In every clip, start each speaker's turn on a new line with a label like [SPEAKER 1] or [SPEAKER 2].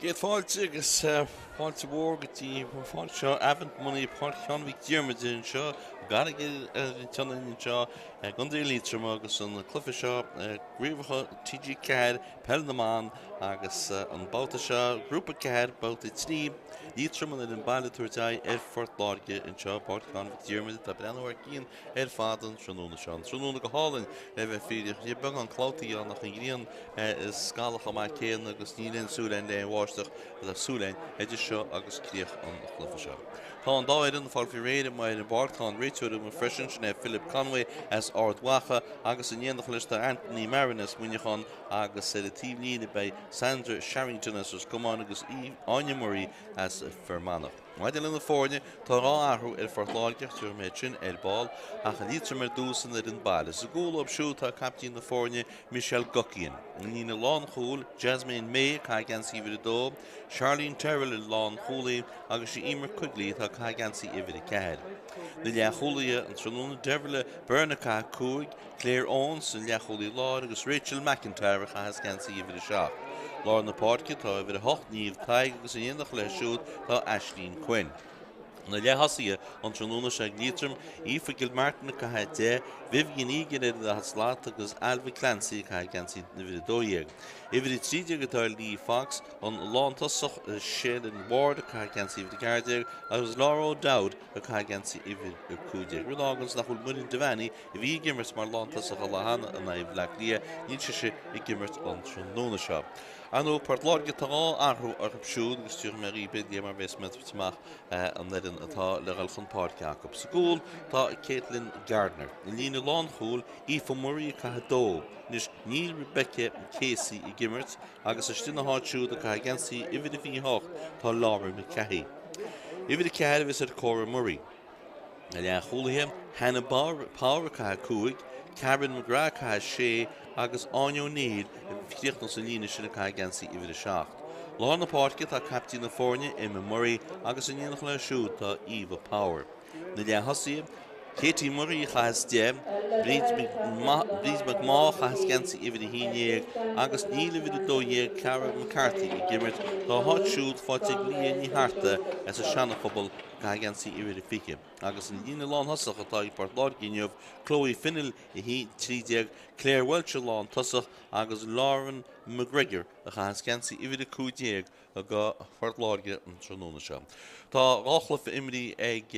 [SPEAKER 1] Get fáilte agus fáilte mhórgatí fáilte Avant money Páirc Mhic Diarmada in seo gara teanna in seo gundí Liatroim agus an clufa seo Grúpa TG Cad Peil agus an Babhta seo Grúpa Cad Babhta trí Liatroim an bailúirtá Fort Láirge in seo Páirc Mhic Diarmada tá breanúir cían Fádan trúna seo trúna go hálainn bheith féidir ní bag an clátaí an nach gríon is scálacha mai céan agus níon súlainn le bháisteach a súlainn idir seo agus críoch an chlufa seo. Tá an dáidir an fáil fi réidir mai an bar tá an réitiúir an freisin sin Philip Conway as ardwacha agus an dhéanamh lista Anthony Marinas muinechan agus a tíomlíine bei Sandra Sharrington as Gomán agus Anya Murray as Fermanach. Maidin in na fórne tá rá ahrú Fort Láirge tuair méid sin ball ach a Liatroim dúsan in baile. Sa gúil op siú tá captain na fórne Michelle Guckian. Ní na lán chúl Jasmine May cai gan síomhar dó, Charlene Terrell in lán chúlaí agus sé Emer Quigley tá cai gan sí ihar a cead. Na leachúlaí an trúna Deverle Bernacha cúig, Claire Owens in leachúlaí lá agus Rachel McIntyre chas gan sí ihar a seach. Lár na Páirce tá bhir a hocht níomh taig agus in dhéanach le siúd tá Aisling Quinn. Na lehasaí an trúna se Liatroim Aoife Gilmartin cai de Vivian Egan a haslát agus Alva Clancy cai gan sí na bhir a dóiag. Ihar i tríide go tá Lee Fox an lántasach Sheáin Ward cai gan sí ihar a gardeag agus Laura O'Dowd a cai gan sí ihar a cúdeag. Rud agus nach chuil murin devani I bhí gimmert mar lántasach a lehanna a na bhleach lia níte sé I gimmert an trúna seo. Anú Páirc Láirge tá ahrú ar siúd agus tíor mar bidí mar bheits meach an leirin atá le galchan Páirc Jacob. Sa gúil tá Caitlin Gardner. In lína lán chúl Aoife Murray cai dó. Nis Neil Rebecca Casey I gimmert agus a stinna háid siúd a cai gan sí ihar a bhí hocht tá Laura McCahey. Ihar a cead is ar Cora Murray. Na le chúlathe Hannah Power cai cúig, Karen McGrath cai sé agus Anya O'Neill fríocht sa líne sinna cai gan sí ihar a seacht. Lá na Páirce tá captain na fórne Emma Murray agus in dhéanach le siúd tá Eva Power. Na le hosaí Katie Murray chas de, Breeds McMaw chas gan sí ihar a híineag agus níl ihar a dóiag Cara McCarthy I gimmert tá háid siúd fáte líon ní harta as a seanna phobal cai gan sí ihar a fiche. Agus in lína lán hosach atá I Páirc Láirge inniuh Chloe Finnell I hí trídeag, Claire Welch lán tosach agus Lauren McGregor a chas gan sí ihar a cúdeag a go Páirc Láirge an trúna seo. Tá ráchlafa imrí ag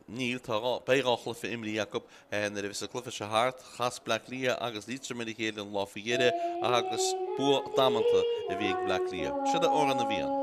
[SPEAKER 1] níl tá béráchlafa imrí Jacob na raibh sa clufa se hart chas Black Lia agus Liatroim a chéad an láfaigéire agus bua damanta a bhí ag Black Lia. Siad a óran na bhíon.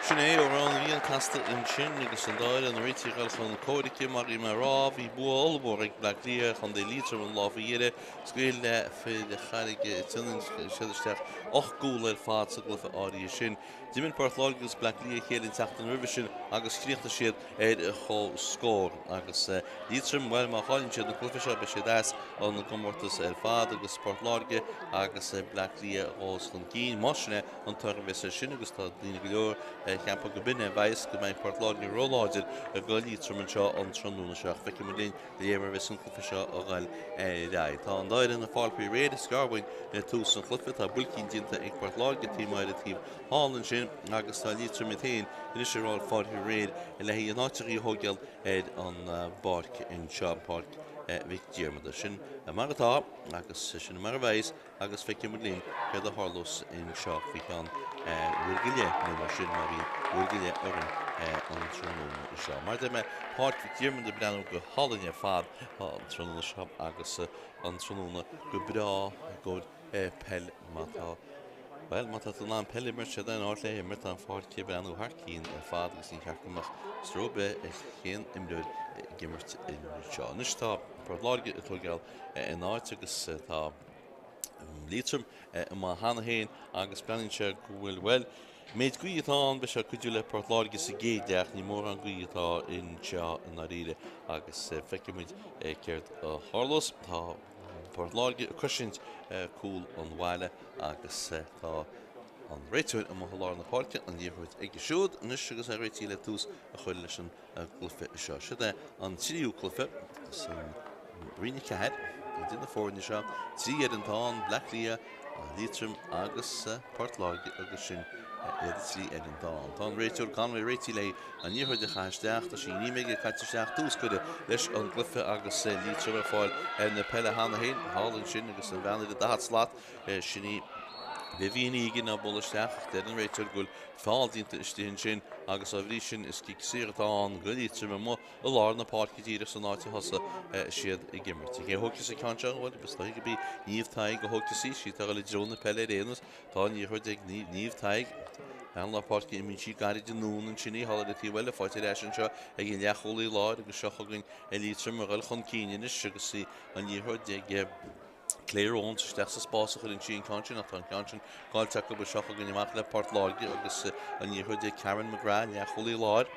[SPEAKER 1] Sinné ó ran bhíon casta in sin agus an dáil an réití gal chun códice mar I mar rá bhí bua olbór ag Black Lia chun dé Liatroim an láfaigéire scail le fé de charige tunin siidirteach 8 gúil fád sa glufa áí sin. Dimin Páirc Láirge agus Black Lia chéad in teachta an ribh sin agus chríochta siad a cho scór agus Liatroim bhfuil má cháilinn siad na clufa seo be sé das an gomórtas fád agus Páirc Láirge agus Black Lia rás chun cín máisina an tuair sin agus tá lína go leor cheampa go binne bheis go mbeidh Páirc Láirge róláidir a go Liatroim an seo an trúna seach feice mu líon léamar bheith san clufa seo a gáil ráid. Tá an dáir in na fáil pe réad scarbain tús an chlufa tá bulcín dínta ag Páirc Láirge tímáid a tíb hálan sin sin agus tá Liatroim tain in is rá fáthú réad I le hí an áitirí hógeal an Páirc in Sheáin Páirc Mhic Diarmada sin martá agus sin mar bhéis agus feice mu lín go a Harlos in seo bhí an bhuaigile nó sin mar bhí bhuaigile oran an trónóna is seo. Mar de me Páirc Mhic Diarmada breanú go hálainne fad an trónóna seo agus an trónóna go brá go Peil mátá. Well, mátá an Peil mar se den áirtla mar an Páirc breanú harcíín fad agus ní ceachtamach stróbe chéan imdúid gimmert in seo. Nus tá Láirge atógeal in áit agus tá Liatroim má hána héin agus breann se go bhfuil well. Méid guítán be se cuiú le Láirge sa géideach ní mór an guítá in seo in áíre agus feicimuid céirt a Harlos tá Láirge cusint cool an bhhaile agus tá an réitúid am láir na Páirce an díorhuiid ag siúd nus agus a réití le tús a chuil leis an glufa seo. Siad an tíú clufa san riine cehead i dtí na fórne seo trí an táin Blacklia a Liatroim agus Láirge agus sin trí an táin. Tá réitúir gan réití le an díorhuiid a chaisteach a sin ní méige caiiteach tús chuide leis an glufa agus Liatroim a fáil na Peile hána héin hálann sin agus an bheanna a dahatslaat sinní Bhíon igen a bolasteach den réitúir gúil fáildínta istíonn sin agus a bhrí sin is cic siartán go Liatroim mo a lár na Páirce díire san áite hosa siad I gimmert. Ché thugtas a ceanse bhil bes go bí níomhtaig go thugtasí si tá le drona Peile réanas tá níorhuiid ag níomhtaig an na Páirce I mín si garid an nún an sinní hála tí bhile fáilte leis an seo ag gin leacholaí láir agus seochagann Liatroim ar chun cíinenis agus an níorhuiid ag Craobh steach sa spásach in sin cansin a tan cansin gáilte go seocha gan amach le Láirge agus an níorhuiid Ciarán McGrath leacholaí láir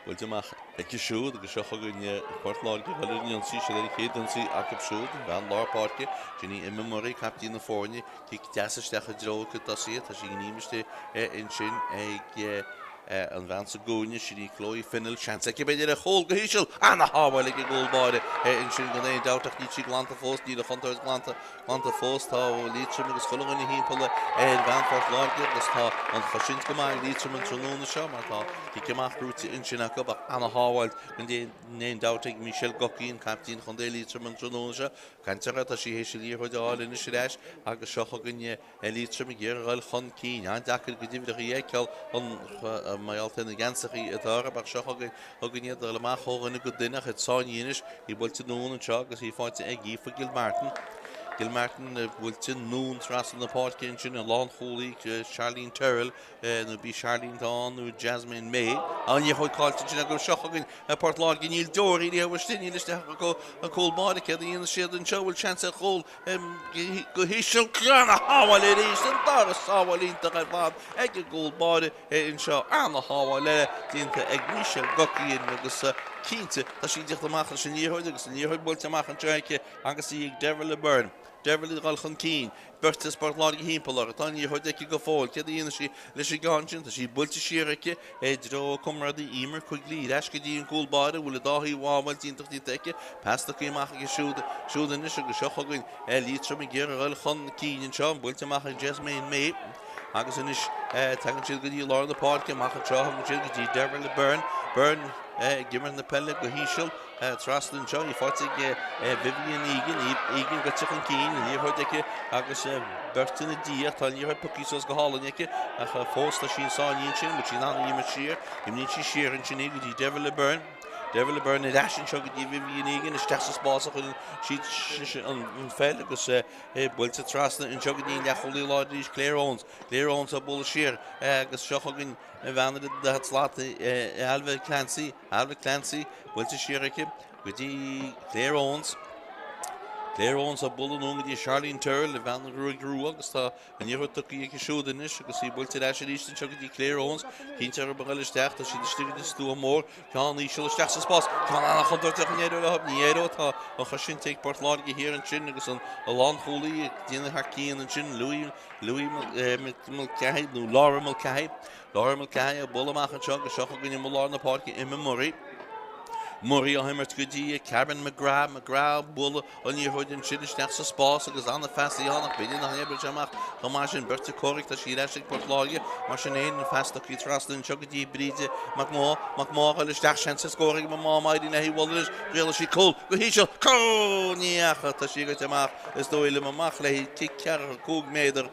[SPEAKER 1] bhfuil amach ag siúd agus seocha gan Láirge bhfuil an sí se chéad an sí ach siúd bhean láir Páirce sin ní imimmorí captí na fórne tí deasaisteach a dro go tasí tá sí níimiste in sin ag an bhean sa gúine sin chlóí finil seansa ce beidir a chól go híisiil anna hábhail ag ggóilbáide in sin go éon dáteach ní si glanta fós ní a chuntairs glanta fós tá Liatroim agus chulainn na hímpala bhean Láirge agus tá an chosint go mai Liatroim an trónóna seo mar tá tí ceach grúte in sin go anna hábhail gon éon dáteach Michel Gocín captín chun dé Liatroim an trónóna seo canteara tá sí hééis líorhuiid áil in leis agus seocha gonne Liatroim i ggéiráil chun cín an dachar go dtíbh a dhéceil an mai alta na gansaí a dára bach seocha goniad le amach hóganna go duineach it sáiníis I bhfuilte nún an seo agus I fáilte ag gífa Gil Martin bhfuilte nún tras na Páirce in sin a lán cholaí Charlene Terrell nó bí Charlene Dawn nó Jasmine May an dhéhid cáilte sin a go seocha gin Láirge níl dóirí í bhhaistí liste go an cóilbáide ce dhéana siad an seo bhfuil chance a chól go híisiil cleanna hábhail éis an dar sábhailínta a bhd ag ggóilbáide in seo anna hábhail le dínta ag Michel Gocín agus cínte tá sí deach amach sin níorhuiid agus níorhuiid bhfuilte amach an treice agus í ag Deiril le Burn. Deiril gáil chun cín Berta Spórt Láirge hímpala tá níorhuiid ag go fáil ce dhéana sí leis I gáin tá sí builte siaraice dro cumradí imar chuig lí eis go dtíon cúlbáide bhfuil dáthí bháil díntaach tí teice pesta chuach go siúdan is agus seochagann Liatroim I ggéiráil chun cín seo builte amach an Jasmine May agus inis tegann siad go dtí láir na Páirce amach an treo an siad go dtí Deiril le Burn gimmer na Peile go híisiil traslan seo I fáilte Vivian Egan go tuach an cín níorhuiid agus Berta na díach tá níorhuiid pucíos go hálainnice a fósta sin sáíonn sin mu sin anna imime siar imníonn si siar an sin go dtí Deiril le Burn Deiril le Burn na leisin seo go dtí Vivian Egan is teach sa spásach an siad an féil agus bhfuilte trasna in seo go dtíon leacholaí láir Craobh a bula siar agus seochagann bheanna de slaat Alva Clancy bhfuilte siaraice go dtí Craobh a bula nó go dtí Charlene Terrell le bheanna Grúpa agus tá an níorhuiid tucaí ag siúdanis agus í bhfuilte leis rístan seo go dtí Craobh cínte ar bagalisteach tá si stiúide stú mór ceán ísisiil isteach sa spás ceán anna chuntarteach an éadú le níéadú tá an chosint ag Láirge hir an sin agus an lán cholaí díana harcíín an sin Louis Mulcahy nó Laura Mulcahy a bula amach an seo go seocha gonne mo láir na Páirce imimirí Murray Heimer Goodie, Karen McGrath, Bull, on your hood and Chinish Nasa Spos, because on the fast the honor, bidding on Hebrew Jamach, Homash Berta Corric, the Shirashik Portlogia, Machine, Fast Lucky Trust and Chuggy Bride, McMore, the Stash scoring, Mamma, Mighty Nahi Wallers, Relish Cool, Guhisha, Niacha, Tashiga Jamach, is the William Machley, Kick Carr, Coog Mader,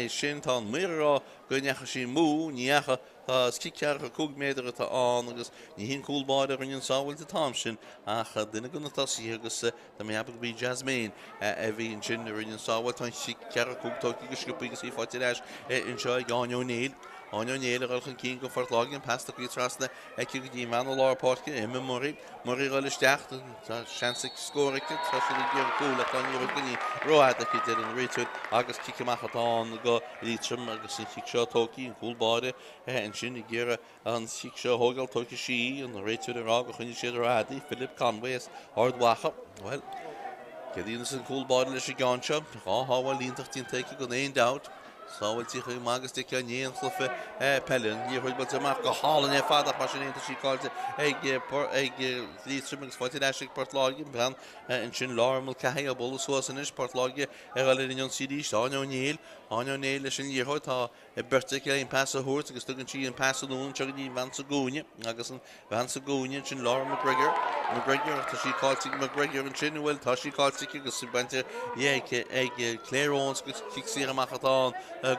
[SPEAKER 1] Shinton, Mirror, Gunyachi Moo, Niacha. Skicar cúg méidir atá an agus ní hín cúlbáid ar an sábhail de Thompson ach duine gona tasí agus tá mé habag bí Jasmine a bhí an sin ar an sábhail tá skicar cúgtóí go sciúpa agus í fáilte leis in seo Gáin O'Neill ar alchan cín go fortlágin pasta go trasna ag go dtí man lá páirce imime Murray roileisteach tá seansa scóirte tá sin gur cúla tá ní gní roiad a chu an réitúd agus cicamachchatá go lítrim agus sin chic seo tóí an cúlbáide an sin I ggéire an chic seo hógal tóci sí an réitúd ará go chuine siad rádaí Philip Conway ardhacha well Cedíon san cúlbáide leis gánseo háháil líontacht tín teice go éon dat Sábhail tícha mágus de cean níon chlufa Peilin ní chuid bud amach go hálan fadach mar sin éanta sí cáilte ag lítrim agus fáilte eisiigh Portláige bhean an sin láirmil caitheadh a bol suasanis Portláige ar eile in an CD Áin O'Neill leis sin díortha tá berta an pass a thuirt agus tugann sí an pass anún teag ní Van sa gúine agus an Van sa gúine sin Laura McGregor tá sí cáilte McGregor an sin bhfuil tá sí cáilte agus bente ag Claire Owens go cií amachchatá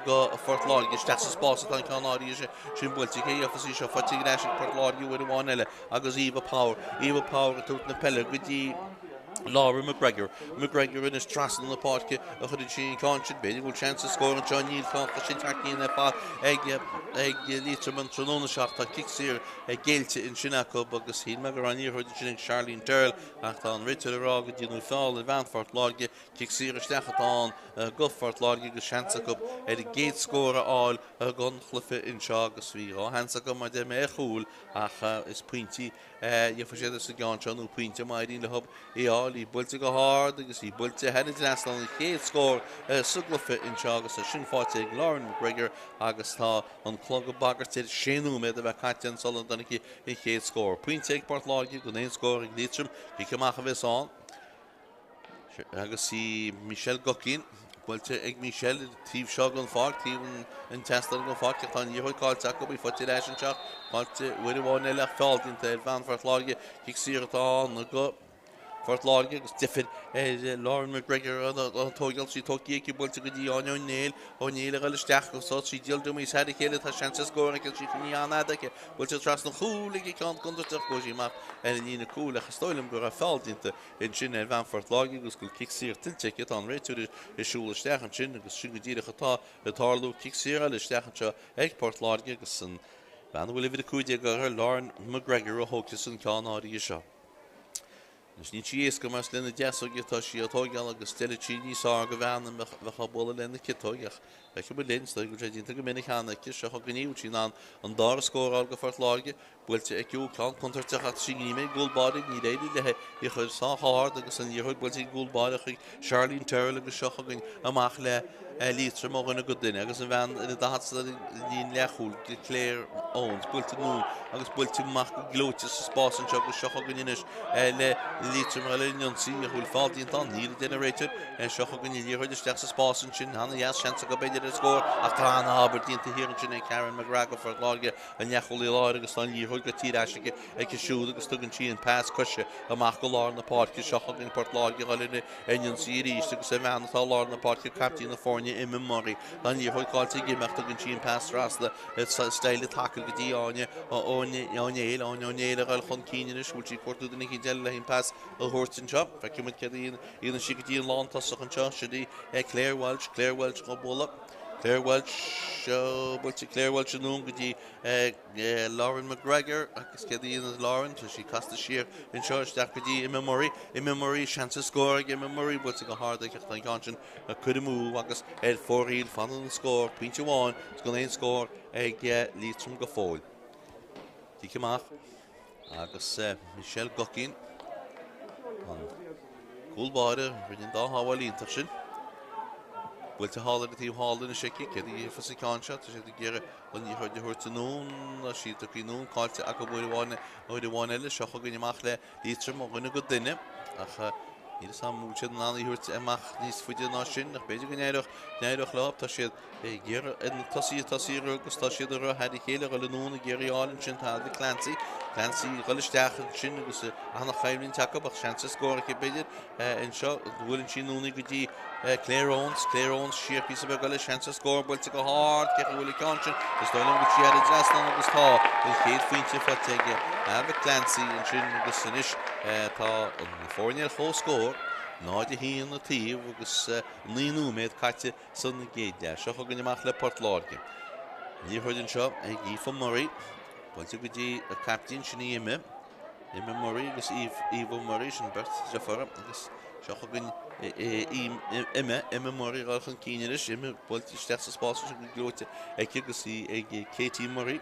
[SPEAKER 1] go Portláige steach sa spás an canáí sin builte ché afasí seo fatíigh leis Portláige bhfuil bháin eile agus Eva Power a tuairt na pelle go dtí Laura McGregor in his trust in the park a chud sin cáint beidir bhfuil chance scóir an John Neil cá sin taíon fá ag Liatroim an tróna seach tá kicksír géilte in sinnacha agus hí me go raníor chuid sin Sheáin Turl ach tá an ritar ará go dtíanú fáil i Avantcard Láirge kicksír stechatán go Láirge go seansa go ar i géad scóra áil a gan chlufa in seo agus bhí á hansa go mar de mé chúl ach is pointí fa séidir sa gáinseanú pointe maidín le hub áil í builte go háard agus í builte head international i chéad scór suglafa in seo agus a sin fáte ag Laura McGregor agus tá an clog go bagartid séanú méid a bheith caiite an solan donna i chéad scór. Pointe ag Portláige go éon scór ag Liatroim ciceamach a bheithán agus í Michelle Gocin Builte ag Michelle tíb seo an fág tíb an testar an fág tá níorthaid cáilte go bhí fáte leis an seach cáilte bhuiir bháin eile fáiltínta ar Avantcard Láirge cicsíratá na go Láirge agus diffid Laura McGregor an tógal sí tóí ag builte go dtí Áin O'Neill ar eileisteach go sá sí díaldú mí head chéile tá seansa scóra go sí ní anadacha builte tras na chúla ag can contarteach go sí mar ní na cúla a stoilm gur a fáiltínta in sin ar Avantcard Láirge agus go kicksír tilteice an réitúir isúlaisteach an sin agus sin go dtíirechatá atálú kicksír eileisteach seo ag Portláige agus san bhean bhfuil bhí cúide go Laura McGregor a thugtas an cánáí seo. Nus ní tíos go mas lena deasóige tá sí atógeal agus stile tíní sá go bheanna bhecha bola lena citóigeach. Beice bu lénsta go dínta go minic hánacha se chuganíú tí ná an dá scóráil go Láirge builte iciú cán contarteach sí níime gúlbáide ní réidir lethe I chud sáthard agus an dhéthid builte gúlbáide chuig Sheáin Turl agus seochagan amach le Liatroim ó gona go duine agus an bhean ina dahatsa líon lechúil go Claire Owens builte nú agus builte mach go glóite sa spás an seo go seochagan inis le Liatroim a leonsaí a chuil fáiltíon an níl duine réitir seochagan í dhéthid isteach sa spás an sin hana dheas seansa go beidir a scór ach tá an ábhar dínta híann sin ag Karen McGregor Láirge a neachúil láir agus tá dhéthid go tíráisiige ag siúd agus tugann sí an pás coise amach go láir na páirce seochagan Portláige gáilina leonsaí ríist agus a bheanatá láir na páirce captaí na fórne in memory dan je hoort altijd je mag toch een chien pass rasle het stijle tackle die Anja er al gewoon kien is moet je kort doen ik deel een pass al hoort een job ik je met kedien in een chique die land tas een chance die Claire Welch op bolle Claire Welch noem die Lauren McGregor agus kedien is Lauren so she cast the sheer in charge dat die in memory chances score in memory but go hard ik dan kanchen could move agus voorhiel van een score puntje 1 is going to score Liatroim go fóil die gemaak agus Michelle Gocin an coolbáide rinne dá hábhail íntaach sin bhfuil te hála tí hála na sé cice í fas cáse tá sé ggéire an í chuide thuirta nún a si í nún cáilte a go bhfuil bháin eile seo go gneach le Liatroim ó gine go duine ach Níl sam múte ná í thuirt amach níos fuide ná sin nach beidir go néireach láb tá siad ggéar in tasí agus tá siad ar head chéile go le núna géiríáin sin tá Clancy goisteach sin agus anna chaimlín take ach sean scóra beidir in seo bhfuiln sin núna go dtí Craobh siar pí be goile sean scór builte go hád ce bhfuil cáin gus dóilm go tíad drasna agus tá bhfuil chéad faointe fateige Clancy in sin agus sanis tá an fórnéil chó scór náide híon na tíomh agus níú méid caite san na géide seo go gneach le Port Láirge. Ní chuidann seo ag Aoife Murray builte go dtí a captain sin Ime Murray agus Aoife Murray sin bert defara agus seo go gin Ime Murray ráchan cíineris Ime builte steach sa spása go glóite ag agus ag Katie Murray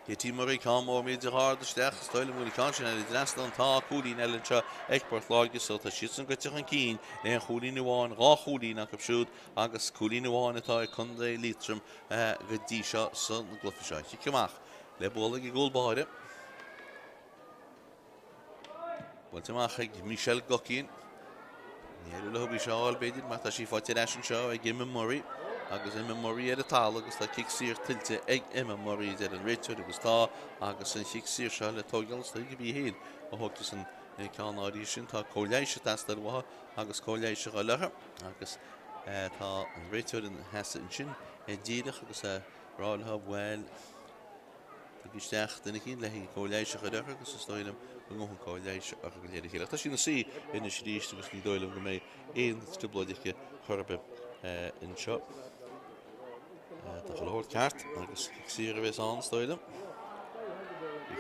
[SPEAKER 1] Katie Murray cá mór méidir hád steach stoilm bhfuil cáin eile draslan tá cúlín eile seo ag Port Láirge so tá siad san goiteach an cín le an cúlín amháin rá cúlín ach siúd agus cúlín amháin atá ag chun é Liatroim go dtí seo san na glufa seo. Ciceach le bóla i gúlbáide. Bhfuilte amach ag Michelle Gocín. Níú le thubí seáil beidir mar tá sí fáte leis an seo ag Ime Murray. agus Murray ar a tal agus tá cicsír tiltte ag Murray ar an réiteir agus tá agus an chicsír seo le tógeal tá go bhí héin a thugtas an ceannáirí sin tá cóléise testar bhatha agus cóléise go lethe agus tá an réiteir an heasa an sin díireach agus ráiltha bhfuil isteach duna cín le cóléise go lethe agus is stoilm go an cóléise a go léir chéile. Tá sin na sí ina sríiste agus ní dóilm go méid éon stubblaidice chorbe in seo. Tá go leir ceart agus siar a bheits an stoilm.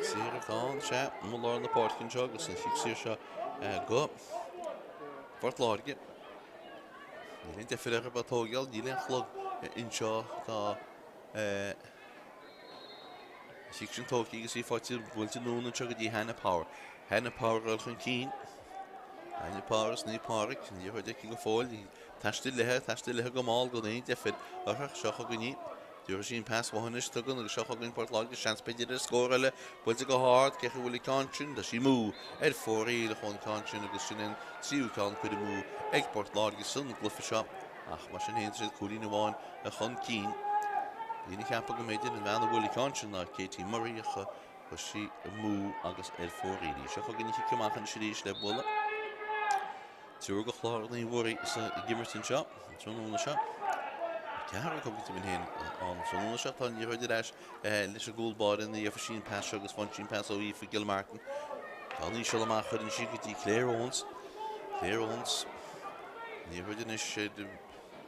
[SPEAKER 1] Siar a táin sé mó láir na Páircinn seo agus an siar seo go Port Láirge. Níl defir ar ba tógeal níl chlog in seo tá sin tóí agus í fáilte bhfuilte núna seo go dtí Hannah Power chun cín. Hannah Power ní Páirc ní chuide go fáil Taiste lethe go máil go éon defir arach seocha go ní. Dúir sin pass bhanis tugann agus seocha gin Port Láirge seans beidir scóra le builte go hád cecha bhfuil cáin tá sí mú ar fórí le chun cáin agus sin in siúáin chuide mú ag Port Láirge san na glufa seo ach mar sin héon siad cúlín amháin a chun cín. Bhína cheappa go méidir an bheanna bhfuil cáin ná Katie Murray a chu sí mú agus ar fórí. Seocha gin ciceach an siríis le bula. Tuair go chláir na bhórí sa gimmertin seo, trúna seo. Cear go bhí min héin an trúna seo tá ní chuidir leis leis a gúlbáir in dhéanamh sin pass agus fan sin pass ó Aoife Gilmartin. Tá ní seo amach chuir an si go dtí Craobh. Ní chuidir is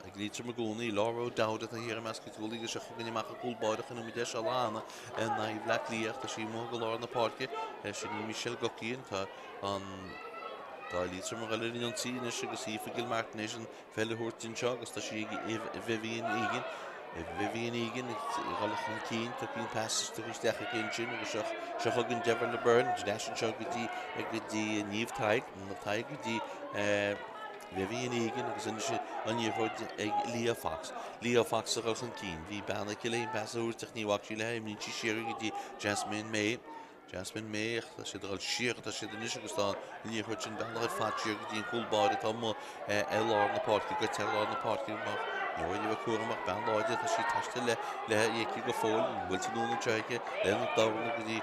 [SPEAKER 1] ag Liatroim a gúnaí Láirge dáda a hir meas go túlaí go seach go amach a gúlbáide chu mu de se lána na i bhleach líocht a sí mó go láir na Páirce sin ní Michelle Gocín tá an Tá Liatroim a gaile an tíine agus Aoife Gilmartin is an fellile thuirtin seo agus tá sí bhíon igen galach an cín tá cín passes do isteach a cén sin agus seach an debar le burn dean seo go dtí níomh taig na taig go dtí bhíon igen agus an níomhid ag Lea Fox a galach an cín bhí banna go léon pass úirteach níomhhaach sí le haimlín tí siar go dtí Jasmine May tá sé gal siar tá sé den agus tá ní chuid sin beanna fátíir go dtíon cúlbáide tá mó láir na Páirce go te láir na Páirce Nóid bh cuaach ben láide tá sí taiste le dhéici go fáil bhfuilte núna teige le an dána go dtí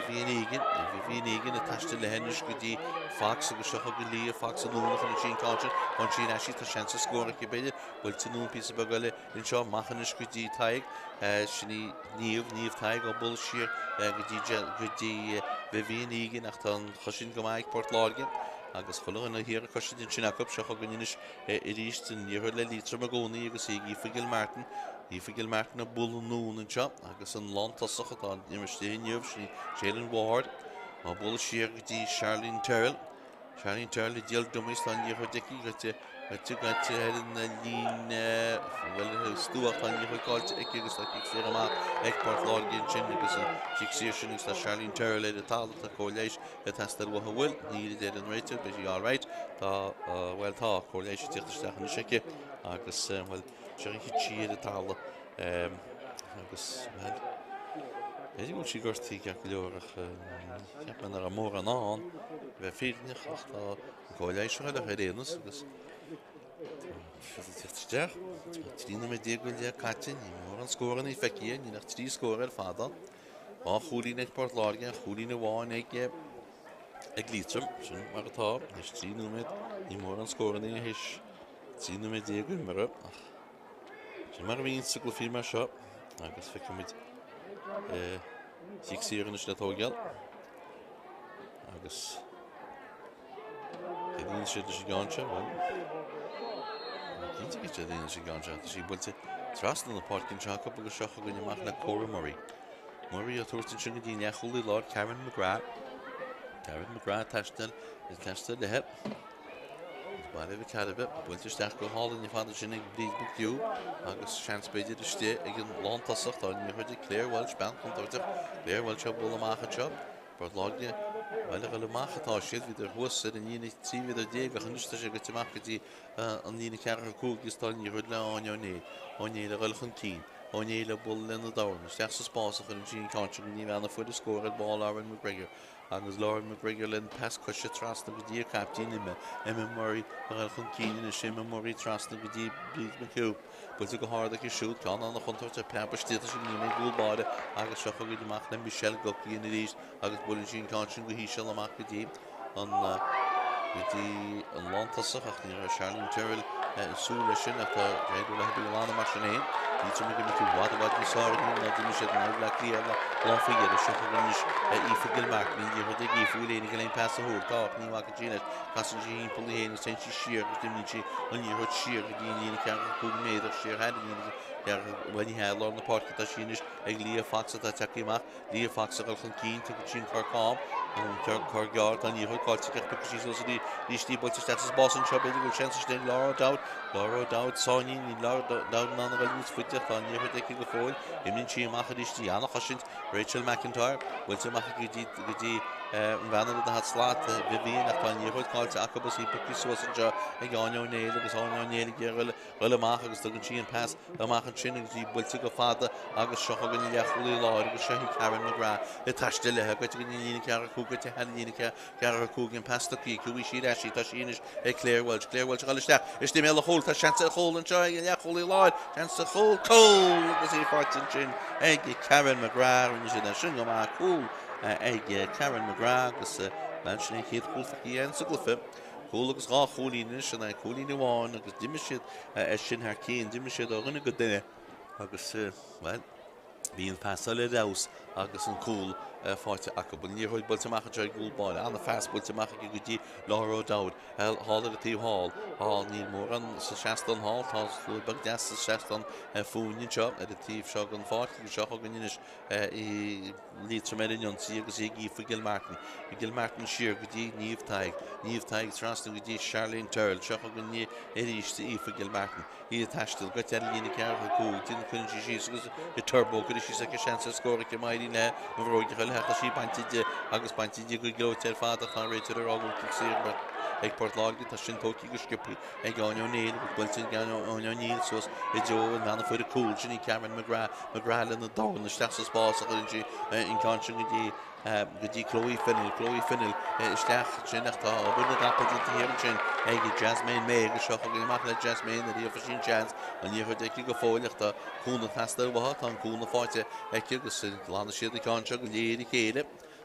[SPEAKER 1] bhíon igen a taiste le henis go dtí fax agus seocha go Lea Fox an núna chun sin cáin chun sin eisí tá seansa scóra go beidir bhfuilte nún pí be goile in seo machanis go dtí taig sin níomh taig ó bul siar go dtí bhíon igen ach tá chosin go maiid Port Láirge agus choláin a hir a cosisi din sin acup seocha go níis i ríist in níor le Liatroim a gcónaí agus ag Aoife Gilmartin a bul nún an seo agus an lá tasachcha tá nimar stéinneomh sin Sheáin Ward má bul siar go dtí Charlene Terrell Sheáin Charlie deal dummies on you Dicky got in the lean well stuach on you called Ekigus like Xerama Ekport Lord in Chinnigus Jixation is the Sheáin Charlie the Tal the college that has the will needed it and rated but you alright well talk college and shake Agus well Sherry Hitchy the Tal Agus well Is goed si gortí ceach ceapan ar mór an án bheith féidirne tá gáiléisio le réanas agus títeach trína mé déagúil le caite ní mór an scóran í feici ní nach trí scóir fada á chúlín ag Port Láirge chúlín na bháin ag Liatroim sin mar atá is trína mé ní mór an scóran í his trína mé déagúil mar sin mar bhíon sa glufií mar seo agus feici mid Ciarán is le tógeal agus dhéon siad is gáinte cínta go dhéon is gáinte sí builte trasna na páircinn seach agus seach go amach le Córa Murray a tuairtin sin go dtí neachúlaí Lord Ciarán McGrath teistal is teistal le hep Baile bh cadibh builte isteach go hála ní fada sin ag bríd buciú agus seanspéidir istí ag an lántasacht á ní chuidir Claire Welsh ban chuntarteach Claire Welsh bula amachcha seo Port Láirge baile go amachatá siad viidir thuasa a níana trí viidir déag a chuiste sé go teach gotí an níana cearcha cúgus tá ní chuid le áine le gulchan cín áine le bul lena dána isteach sa spásach an sin cáinte go ní bhena fuidir scóir ball Lauren McGregor agus Lauren McGregor len pass cushe trasna go dtí captain Emma Murray a chun cíine sé Murray trasna go dtí bríd McCube builte go háda go siút gan an chuntarte pepa stíta sin ní gúlbáide agus seocha go dtí le Michelle Gucky in ríis agus bulin sin cáin go híise amach go dtí an gotí an lántasach ach ní Sheáin Charlie súla sin ach tá réidir le hebí lána mar sin éin Níl me go bhd ní sáir na dí sé an le clíar láfiige a seocha go níos ífagil mar ní dí chuid ífúléna go léon pes a thuúrtáach ní bhacha díine pasan sí hímpla héana ten sí siar go dimní sí an ní chuid siar go dtíon ceann cúg méidir siar head bhaine he lá na páirce tá sínis ag Lia Faxa a teachíach Lia Faxa go chun cín tu go sin carcám an cargeart an ní chuid cáilte go sí tí builte status básan seo beidir go seanstein Laura Dowd sáin ní Laura Dowd ná bhil níos fuiteach tá ní chuid ag go fóil imlíonn sí amachcha dtí anna chosint Rachel McIntyre bhfuilte amachcha go dtí an bheanna a hat sláat bhíon nach tá ní chuid cáilte acabas í pucí suasan seo ag áineonéile agus áineonéile ghfuil amach agus tugann sí an pass amachchan sin agus dtí builte go fada agus seocha go leachúlaí láir agus Sheáin Ciarán McGrath le taiste lethe go go lína cearra cúga te head lína cearra cúg an pastaí cúí sí eisí tá sínis ag Claire Welsh gáilisteach is tí méile hol tá seansa chól an seo ag leachúlaí láir seansa chól agus í fáitin sin ag Ciarán McGrath sin sin go má cúl ag Ciarán McGrath agus sin chéad chulfaí an sa glufa Cúil agus gá cholíine sin na cholíine bháin agus diime siad sin thar céan diime siad á rinne go duine agus well bhíon pasa le rás agus an cúil fáte acabal ní chuid builte amachcha deir gúlbáil anna feas builte amachcha go dtí Laura Dowd hála a tíí hall ní mór an sa seaastan hall tá bag de sa seaastan fúnin seo a tíh seo an fáte go seo gan inis i Liatroim sí agus ag ífa Gilmartin siar go dtí níomhtaigh trasna go dtí Sheáin Charlie seo gan ní éiste ífa Gilmartin í taistil go te lína cearcha cú tína chun sí agus i turbo go sí sa seansa scóra go maií le an bhróide hecha sí bantiide agus bantiide go glóteir fada fan réitir águl sé ag Port Láirge tá sin tóí go sciúpaí ag áineonéil go builte áineoníl sos i d joo an mena fuidir cúil sin í Ciarán McGrath le na dána isteach sa spás a chuintí in cáin go dtí Chloe Fennell isteach sin nachtá buna gapailtíhéann sin ag Jasmine May go seocha go amach le Jasmine a dtíobh sin chance an ní chuid ag go fóileachta cúna tastal bhatá an cúna fáite ag agus lána siad i cáin go léir chéile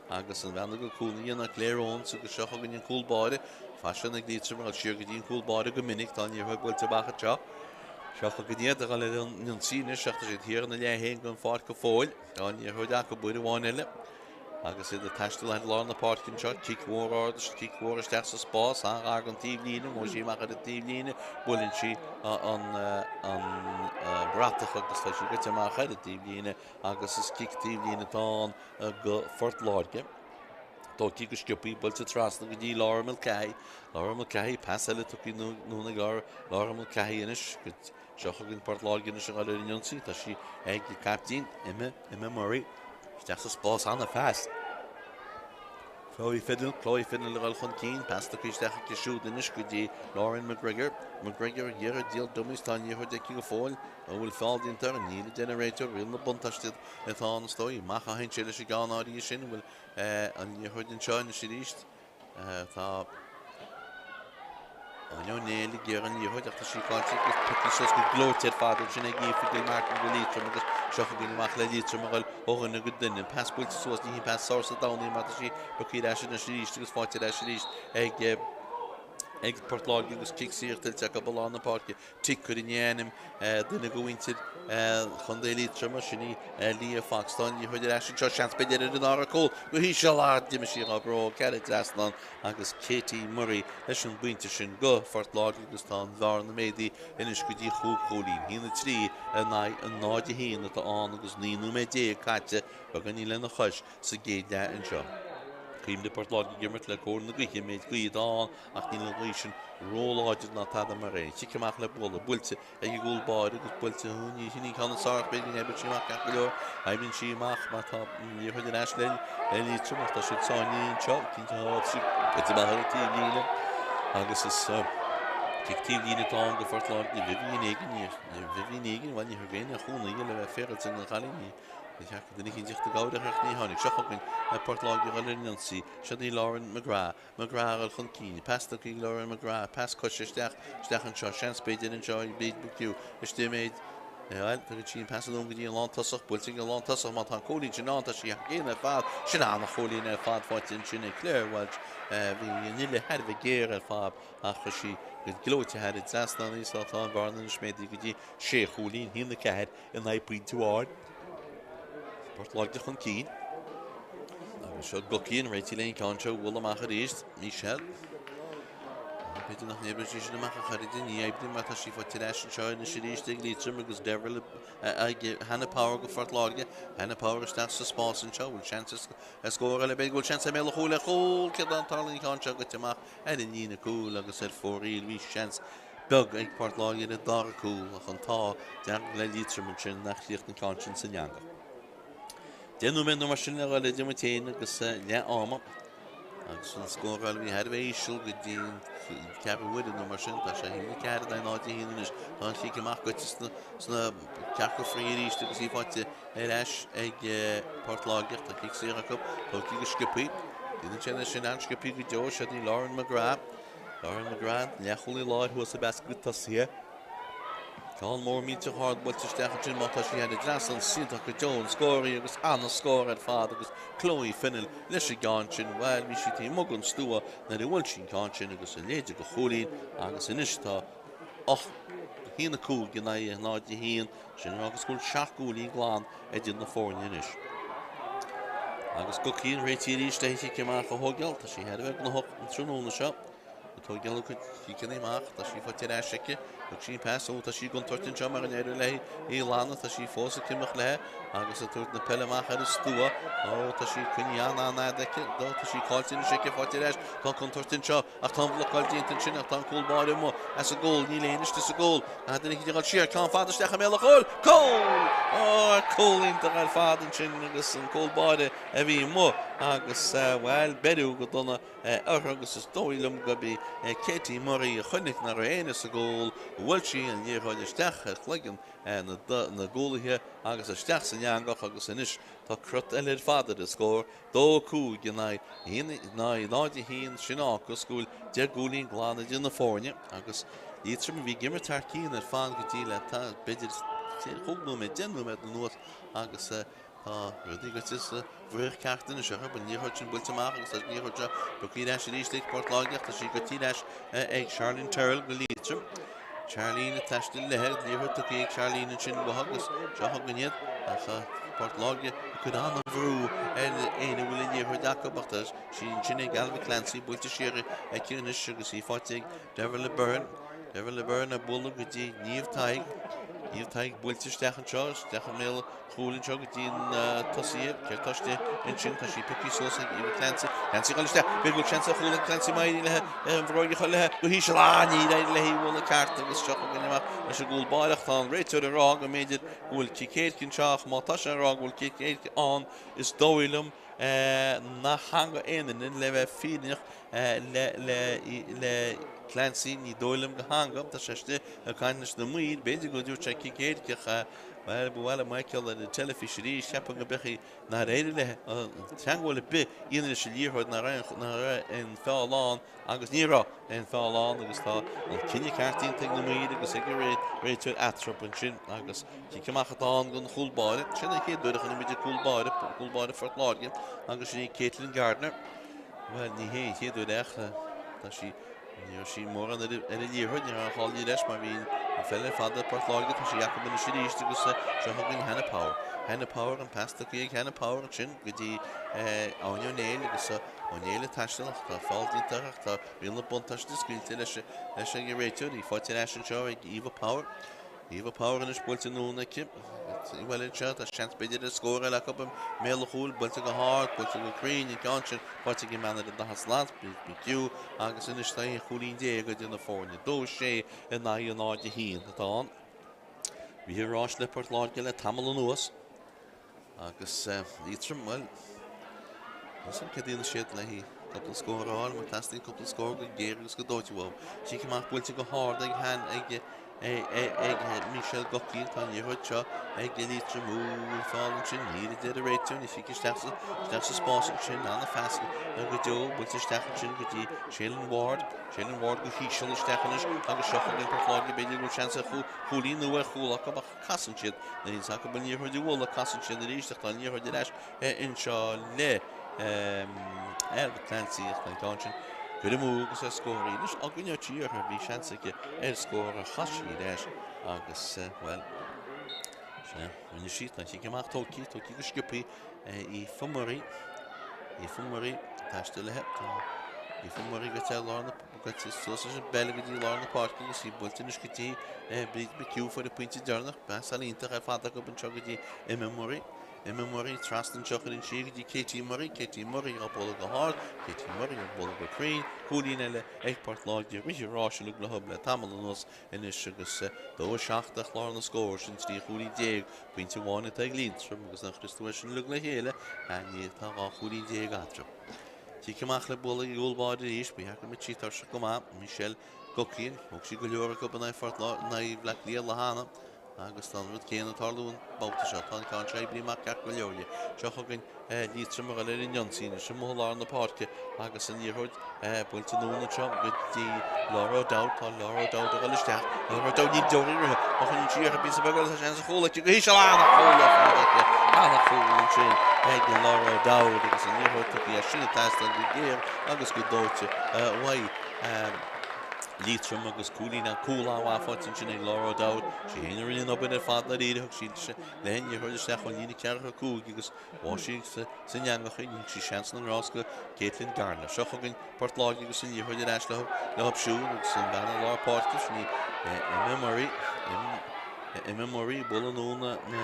[SPEAKER 1] agus an bhena go cúna dhéanana Claireón sa go seocha go dtíon cúlbáide fashion ag Liatroim agus siar go dtíon cúlbáide go minic tá ní chuid builte bacha teo seocha go dtíad a le an síne seachta sé tíar na le héin gon fád go fóil tá ní chuid a go buidir bháin eile agus iad a taistil le lá na páircinn seo tíhór isteach sa spás an tíomhlíne mó sí mar a tíomhlíne bulinn si an bratach agus tá sí go teach a tíomhlíne agus is tíomhlíne tá go Port Láirge Tóí go sciúpaí builte trasna go dtí Láirme Caí pasile tuí núna gar Láirme Caí inis go seochaginn Páirc Láirge sin gáil inionsaí tá sí ag captín ime Murray steach sa spás anna fast. Chloe Fiddle le gáil chun cín pasta chu steach go siúd inis go dtí Lauren McGregor dhear díal dumis tá níor de go fáil ó bhfuil fáildíntar a níla generator bhfuil na buntaiste atá an stoi macha hain séile sé gánáí sin bhfuil an níor den seo na sé ríist tá an néla ggéar an níor ach tá sí cáilte go tuí sos go glóirtear fáidir sin ag gífa go marc go Liatroim agus seocha go amach le Liatroim a gáil óhanna go duine pas builte suas ní pas sása dánaí mar sí buí eisi na sé ríist agus fáilte eisi ríist ag Páirc Láirge agus kick síirtil te go ballán na páirce ticur in dhéanam duine go bhaintear chun dé Liatroim sinní Lia Foxtáin í chuidir eisi seo seans beidir an ára có go hí se lá diime sí á bro cead deaslan agus Katie Murray leis an buinte sin go Páirc Láirge agus tá bhar na médaí inis go dtí chúlín hína trí an náide híana atá an agus níú mé dé caite ba gan ní lena chuis sa géad le an seo. Cím de Páirc Láirge gimmert le cór na gaiche méid gaiadán ach ní le sin róláidir na tada mar ré. Si cymach le bola builte ag i gúl báir agus builte húní sinní can sárach beidir nebel síach ach go leor haibn síach má tá níor chuidir eis le Liatroim ach tá siad sáiníon seo cinnte háid sí go bethir tíomhlíne agus is tíomhlíne tá go Páirc Láirge bhíhíon bhain ar bhéine a chúna le bheith férat in na chalíní. Den ik in zich te gouden recht niet handig. Zag ook in Páirc Láirge Relinancy. Shadi Lauren McGrath al van Keen. Pas de King Lauren McGrath. Pas kosje stech en zo. Chance bij dit enjoy beat boek is de meid. Ja, dat je pas dan die een land tassig. Bulting een land tassig. Maar dan kool je naam dat je geen vaat. Sheáin kool je vaat wat in Chine clear was. Wie nille had we gear en vaat. Ach je het gloedje had het zes dan is dat aan Barnen Schmidt die Sheáin in de kaart en hij punt toe. Páirc Láirge chun cín agus seo go cín réití leon cánseo bhfuil amach a ríist Michel beidir nach nebir sí sin amach a charidin ní éibdin mar tá sí fáilte leis an seo na sé ríist ag Liatroim agus deiril hena Páirc go Páirc Láirge hena Páirc isteach sa spás an seo bhfuil chances a scóra le beidir bhfuil chance mé le chúla chól cead an tarlaí cánseo go teach ar in nína cúil agus ar fóríil bhí chance beg ag Páirc Láirge na dar cúil ach an tá deag le Liatroim an sin nach líocht na cánseo san neanga. Denú mé mar sin le demutéine agus le áma agus an scóráil bhí head éisiil go dtíon ceaphuiide nó mar sin tá sé hína cead na náide híanais tá sí amach go sna ceach go fríríiste agus í fáilte ar eis ag Páirc Láirge tá kick síach go go scipaí dtíanaan sin sin an scipaí go deo sé dí Lauren McGrath le cholí láir thuas a bes go tasí Cán mór míte hard builte steach sin má tá sí head dras an Sintach go Jones scóirí agus anna scóir ar fád agus Chloe Finnell leis gáin sin bhil bhí si tí mogann stúa na bhfuil sin gáin sin agus a léidir go cholín agus inis tá ach hína cúil gná náide híon sin agus gúil seaachúil í gláán é dtí na fórne inis. Agus go cín réití ríiste héici cemach a thugeal tá sí head bheith na hoc an trúna seo. Tá geal go chican éach tá sí fáilte eisice ag sí pas ó tá sí gon tortin seo mar an éidir le í lána tá sí fósa cimach le agus a tuairt na peleach ar stúa ó tá sí cuineán anna deice dó tá sí cáiltín sice fáilte eis tá chun tortin seo ach tá bhla cáiltíonnta sin ach tá cúlbáir mo as a gól ní léanaiste sa gól a duna ag siar cá fáidirsteach mé le gól cól cólínta ar fádan sin agus an cúlbáide a bhí mo agus bhil beú go donna agus is dóilm go bí Katie Murray a chuinnig na réine sa gól bhfuil sí an níortháid isteach a chluigean na ggólathe agus a steach san neangach agus inis tá crut eile fáidir a scór dó cúig náide híon sin á go scúil de gúlín glána dí na fórne agus Liatroim bhí gimmar tar cín ar fáin go dtí le tá beidir chugnú mé denú me na nuas agus rudí go is bhuiir ceachtain na seocha ba níorthaid sin builteach agus níorthaide buí leis ríiste Páirc Láirge tá sí go tí leis ag Sheáin Tearil go Liatroim. Charlene a teiste lehéir níorthaid tuí ag Charlene sin gohagus seocha goniad a Páirc Láirge chun anna bhrú éana bhfuil níorthaid acu bachta sin ag Galbh Clancy builte siar ag ciúnis agus í fáilte ag Deiril le Byrne a bula go dtí níomh taig Íomh taigh buailte steach an seo, steach an méal chúlinn seo go dtíon tosaíomh, ceir toiste in sin tá sí picí sósa íomh Clancy. Clancy chuil isteach, beag go chance chúlinn Clancy mairí lethe, bhróide chuil lethe, go hí se láí lehí bhla carta agus teach go gneamach leis a gúil bailach tá réiteú a rá go méidir bhfuil cicéad cinn seach má tá se rá bhfuil cicéad an is dóilm na hanga éanaan le bheith fíneach le Clancy ní dóilm go hangam tá séiste a caiinnes na muid beidir go dúirt sé cicéad cecha bhfuil Michael an telefisií sepa go bechi na réidir le teanghil be íana sé líorthid na in fáilán agus nírá in fáilán agus tá an cinenne cartín te na muid agus ag réiteú atrop an sin agus cicamachchatán gon chúlbáide sinna ché dúireach an imiidir cúlbáide fort Láirge agus sí Caitlin Gardner bhfuil ní hé chéadú eachta tá sí sí mór an líorthid ní an cháilí leis mar bhíon fellile fada Páirc Láirge tá sí Jacob na siríiste agus seogann Hannah Power. Hannah Power an pasta ag Hannah Power an sin go dtí áine néil agus ánéile taiisteach tá fáildíteach tá bhíonna buntaiste scuilte leis an réiteú í fáte leis an seo ag Eva Power. Eva Power in is builte núna cip. Well in shot, a chance beidir a score like up him méle húl, builte go hard, builte go green, in gansin, fáte go manad a das land, BQ, agus in is taí chulín déga dina fórne. Dó sé in na an áide hín atá. Bhí rás le Páirc Láirge le tamil an nuas. Agus Liatroim, well, wasn't cadína siad le hí. Couple score all, maar tasting couple score go géir agus go dóiti bhom. Sí cumach builte go hard ag han ag Michel Goki tá níorthid seo ag Liatroim úl fáil sin níad idir a réiteú ní fici steach sa spás sin anna feasca go deo builte steach sin go dtí Sheáin Ward go híisiil steachis agus seocha an Páirc Láirge beidir go seansa chúlí nua chúlach go casan siad na hín saca ba níorthid i bhla casan siad a ríisteach tá níorthid i leis in seo le Clancy an gansin go mógus a scóirí leis a gine tíor bhí seansaige scóir a chaisí leis agus well ina siad na tí goach tóí go sciúpaí í fumarí taiiste lethe í fumarí go te lána so sin belle go dtí lána Páirc agus í builte na scutí bríd BQ for a pointe dearnach bes alínta a fada go an seo go dtí Memory trust and chocolate and shake Katie Murray a ball go hard Katie Murray a ball go green Coolin elle Páirc Láirge ri rá le hub le tamil nos in is agus dó seachtach lá na scóir sin tí chuúlí déag pointe bháinna ag Liatroim agus nach Christúisisin lu le chéile a ní tá chuúlí déag atra. Tí cumach le bula i gúlbáide ríis bu hecha mit títar se go má Michel Goki og sí go leor go na Páirc Láirge na Black Lea le hána agus tá rud céanna tarlún Babhta seo tá can sé bríach ceach go leorne. Seochagann Liatroim a le in Jonsíine sem mó lá na Páirce agus an níorthid builte núna seo go dtí Lára Dowd tá Lára Dowd a ghilisteach. Lára Dowd ní dóirí rithe chun tíor a bí sa begal sé sa chola go hí se lána chola sin ag na Lára Dowd agus an níorthid tuí a sinna teiste go géir agus go dóite Liatroim agus cúlín a cúlá bháfáin sin ag Lára Dowd sé héanaar in obair ar fad na ríide thug sí le níorthid isteach chun lína cearcha cúg agus bháisí san neangacha ní sí seans an rásca Caitlin Gardner. Seochagann Páirc Láirge agus san níorthid ar eis le hobsú agus san bheanna lá Páirc ní memorí bula nóna na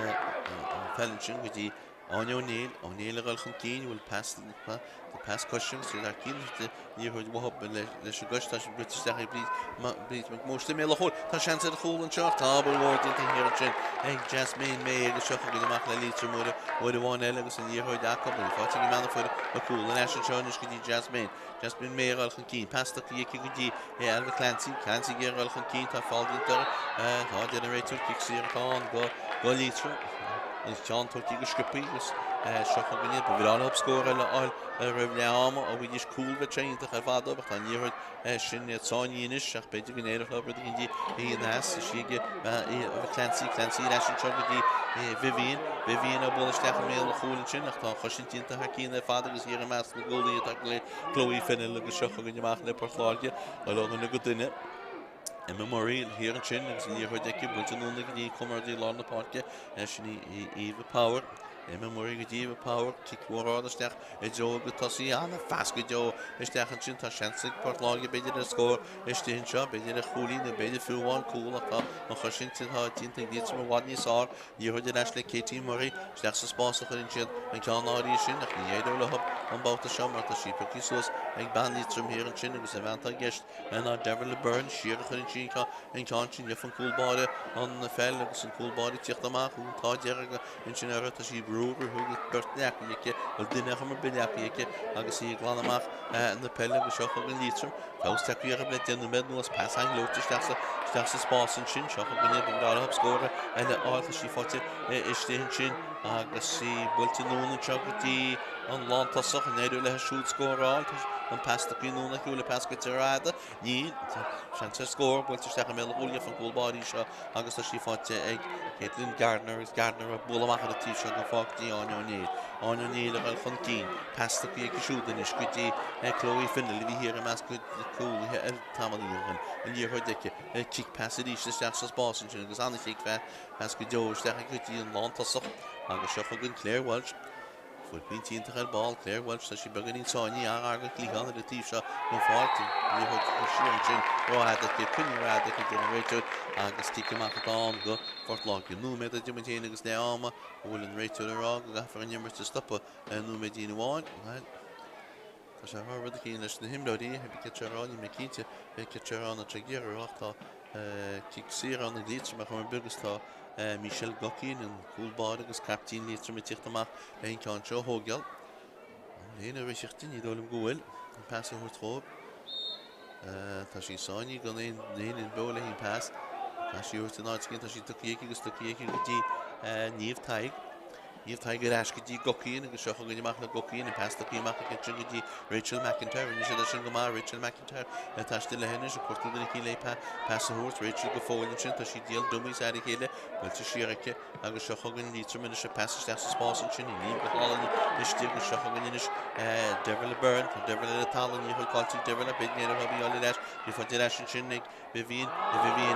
[SPEAKER 1] fellin sin go dtí áine O'Neill a ghilchan cín bhfuil pass cushion so that cín níorthid wahab leis a gcuis tá sin britisteach blíd mósta méle chóil tá seansa a chóil an seo tábal mhórta hir sin ag Jasmine May agus seocha go amach le Liatroim muid bháin eile agus an níorthid Jacob í fáte go meanna fuir a cúil an eis an seo nus go dtí Jasmine May a ghilchan cín pasta go dhéici go dtí Alva Clancy gur a ghilchan cín tá fáildítear tá generator kick síartáin go Liatroim is Seán tuirtí go sciúpaí agus seocha go níad bhí an scóir le áil raibh leama a bhí níos cúil bheith treintach ar fada ach tá níorthid sin táíonis ach beidir go néireach le bud gindí í nas siige Clancy leis an seo go dtí Vivian a bolisteach méle chúlinn sin ach tá choisintínta cína fada agus hir meas na ggólaí a le Chloe Finnell agus seocha go neamach le Páirc Láirge a legan go duine. Memory here in chin agus níorthid ag builte núna go dtí cumar dtí lá na Páirce sin Eva Power Murray go dtí Páirc Tíorrád isteach I dó go tosaí anna fas go deo isteach an sin tá seansaigh Port Láirge beidir a scór istíonn seo beidir a choulí na beidir fiúháin cúlach an chusin tá tínta díte mar bhaid níos ár ní chuid leis le Katie Murray isteach sa spása chuinn siad an ceann áirí sin ach ní éidir le hub an Babhta seo mar tá sípa císos ag ban Liatroim hir an sin agus Avant gist na Devil le Burn siar chuinn sin an ceann sin le fan cúlbáide an Peil agus an cúlbáide tíocht amach tá dearga in sin tá sí brúgur thugad bertneach al duine mar biliapieke agus í glan amach na Peil agus seo an Liatroim fásteach ar ble déanú med nuas pass ein lote steach sa spásan sin seo go nib an gála scóra le áilta sí fáte istíonn sin agus sí builte núna teagatí an lántasach an éidir le siúd scóráil an pasta cíúna chuúla pesca Ciarán ní sean scór builte steach mé úlia fan cúlbáí seo agus tá sí fáte ag Caitlin Gardner is Gardner a bulamach a tí seo go fágtí áinníil a bhil chun cín pasta í ag siúdan is gotí Chloe Finley bhí hir a meas go cúlathe ar tamalíhan an díorthid aice kick passadí steach sa spásan sin agus anna chic fe pas go deo steach gotí an lántasach agus seo chugann Claire Welch Full pintínta ar ball Claire Welch tá sí began ín sáinní aga líán ar a tí seo nó fáiltí ní chuid Sheáin sin ráhada go pinráda go duna réiteid agus tíceach atá go Port Láirge nó méid a dimittéine agus neáma bhfuil an réiteid ará go gafar an nimmarta stoppa nó méid díana bháin Tá sé harbad cín leis na himráí heb Ciarán í mecíte Ciarán a tregéireach tá Ciarán na Liatroim a chumar bugus tá Michelle Gocín an cúlbáid agus captín Liatroim tíocht amach le an ceann seo hógeal. Léana a réisiachtaí ní dólam gohfuil an pass a Craobh. Tá sí sáinní gan éon bóla hín pass. Tá sí úirta náidcinn tá sí tucíici agus tucíici go dtí níomh taig. Níomh taig ar eis go dtí Gocín agus seo chugainn amach le Gocín an pass tucíiach go trin go dtí Rachel McIntyre ní sé sin go má Rachel McIntyre táiste le héine a cuairtú duna cí le pass a thuirt Rachel go fóilinn sin tá sí díal dumís ar chéile bhfuilte siaraice agus seo chugainn Liatroim in se pass isteach sa spásan sin ní go hálan istí agus seo chugainn inis Devil le Burn tá Devil le talan ní chuil cáiltí Devil a bidnéar a bhí ála leis ní fáilte leis sin ag bhíon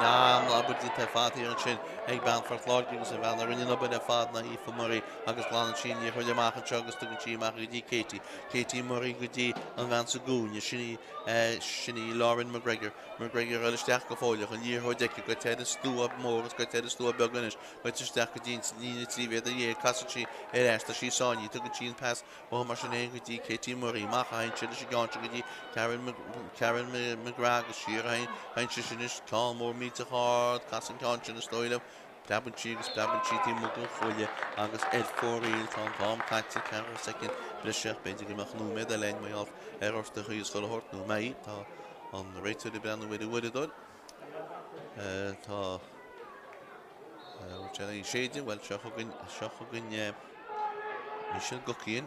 [SPEAKER 1] am abudí tá Fátharta an sin ag ban Port Láirge agus a bhean a rinne nobad a fád na Aoife Murray agus gláán sin ní chuid amach an teagas tugann tí amach go dtí Katie Murray go dtí an bhean sa gúne sinní Lauren McGregor eile steach go fáileach an díor chuid go tead stúa mór go tead stúa beganis chuid steach go dtí lína tríhéad a dhé casatí ar eis tá sí sáinní tugann tí an pass ó mar sin go dtí Katie Murray mach hain sin sé gáinte go dtí Karen McGrath agus Sheáin hain sin is cá mór míte hard cas an ceann sin na stoilem Blaban tí tí mo go choile agus fóíil tá caiite cear secin briseach beidir go meach nó méid a lein mai áh ar orsta chuí scoil hort nó mé tá an réiteú de breanú bhfuidir bhuiidir tá í séidir bhfuil seo chugann Michelle Gocín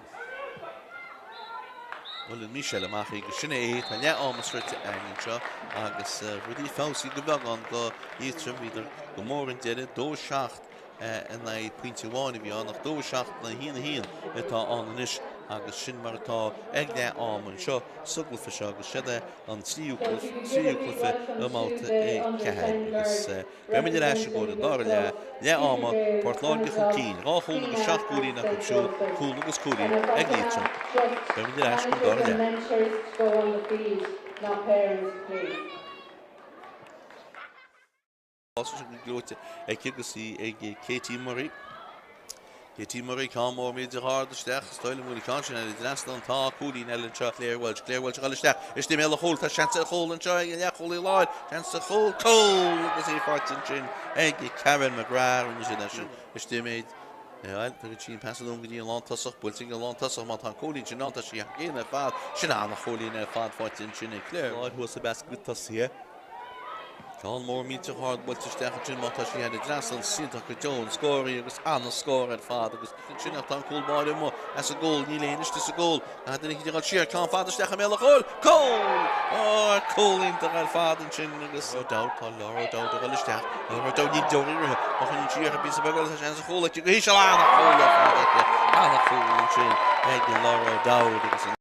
[SPEAKER 1] Well Michelle amach go sinna tá le ámas ruirte aon seo agus rudí fásaí go beagán go Liatroim idir go mór an deire dó seacht in na pointe bháin bhí annach dó seacht na híana atá an inis agus sin mar atá ag le áman seo suglafa seo agus siad an tríúclafa máta cehéin agus be muidir leis go dá le áma Port Láirge chun cín ráthúla go seaachúí nach go siú cúla agus cúí ag Liatroim be muidir leis go dá glóte ag cigusí ag Katie Murray Katie Murray cá mór méidir hard isteach stoilm bhfuil cáin ar drastal an tá cúlín eile seo Claire Welch gal isteach is tí méile hol tá seansa a chól an seo ag le cholí láid seansa chól cól agus é fartin sin ag Karen McGrath an sin sin is tí méid tu tí pasún go dtí an lántasach builting an lántasach má tá cólín sin ná sí géana fád sin anna cholín ar fád fáitin sin é Claire láid hu sa bes go sí Tá mór míte hard builte steach sin mátá sí had drastal sinta go Jones scóirí agus anna scóir ar fád agus sin tá cúlbáid mo as a gól ní léaniste a gól a duna idir siar cá fád steach méile gól cól cólínta ar fád an sin agus dá Laura dá go isteach dá ní dóíire má chun siar bí a beáil an sa chóla go hí se anna chóla sin ag Laura dá agus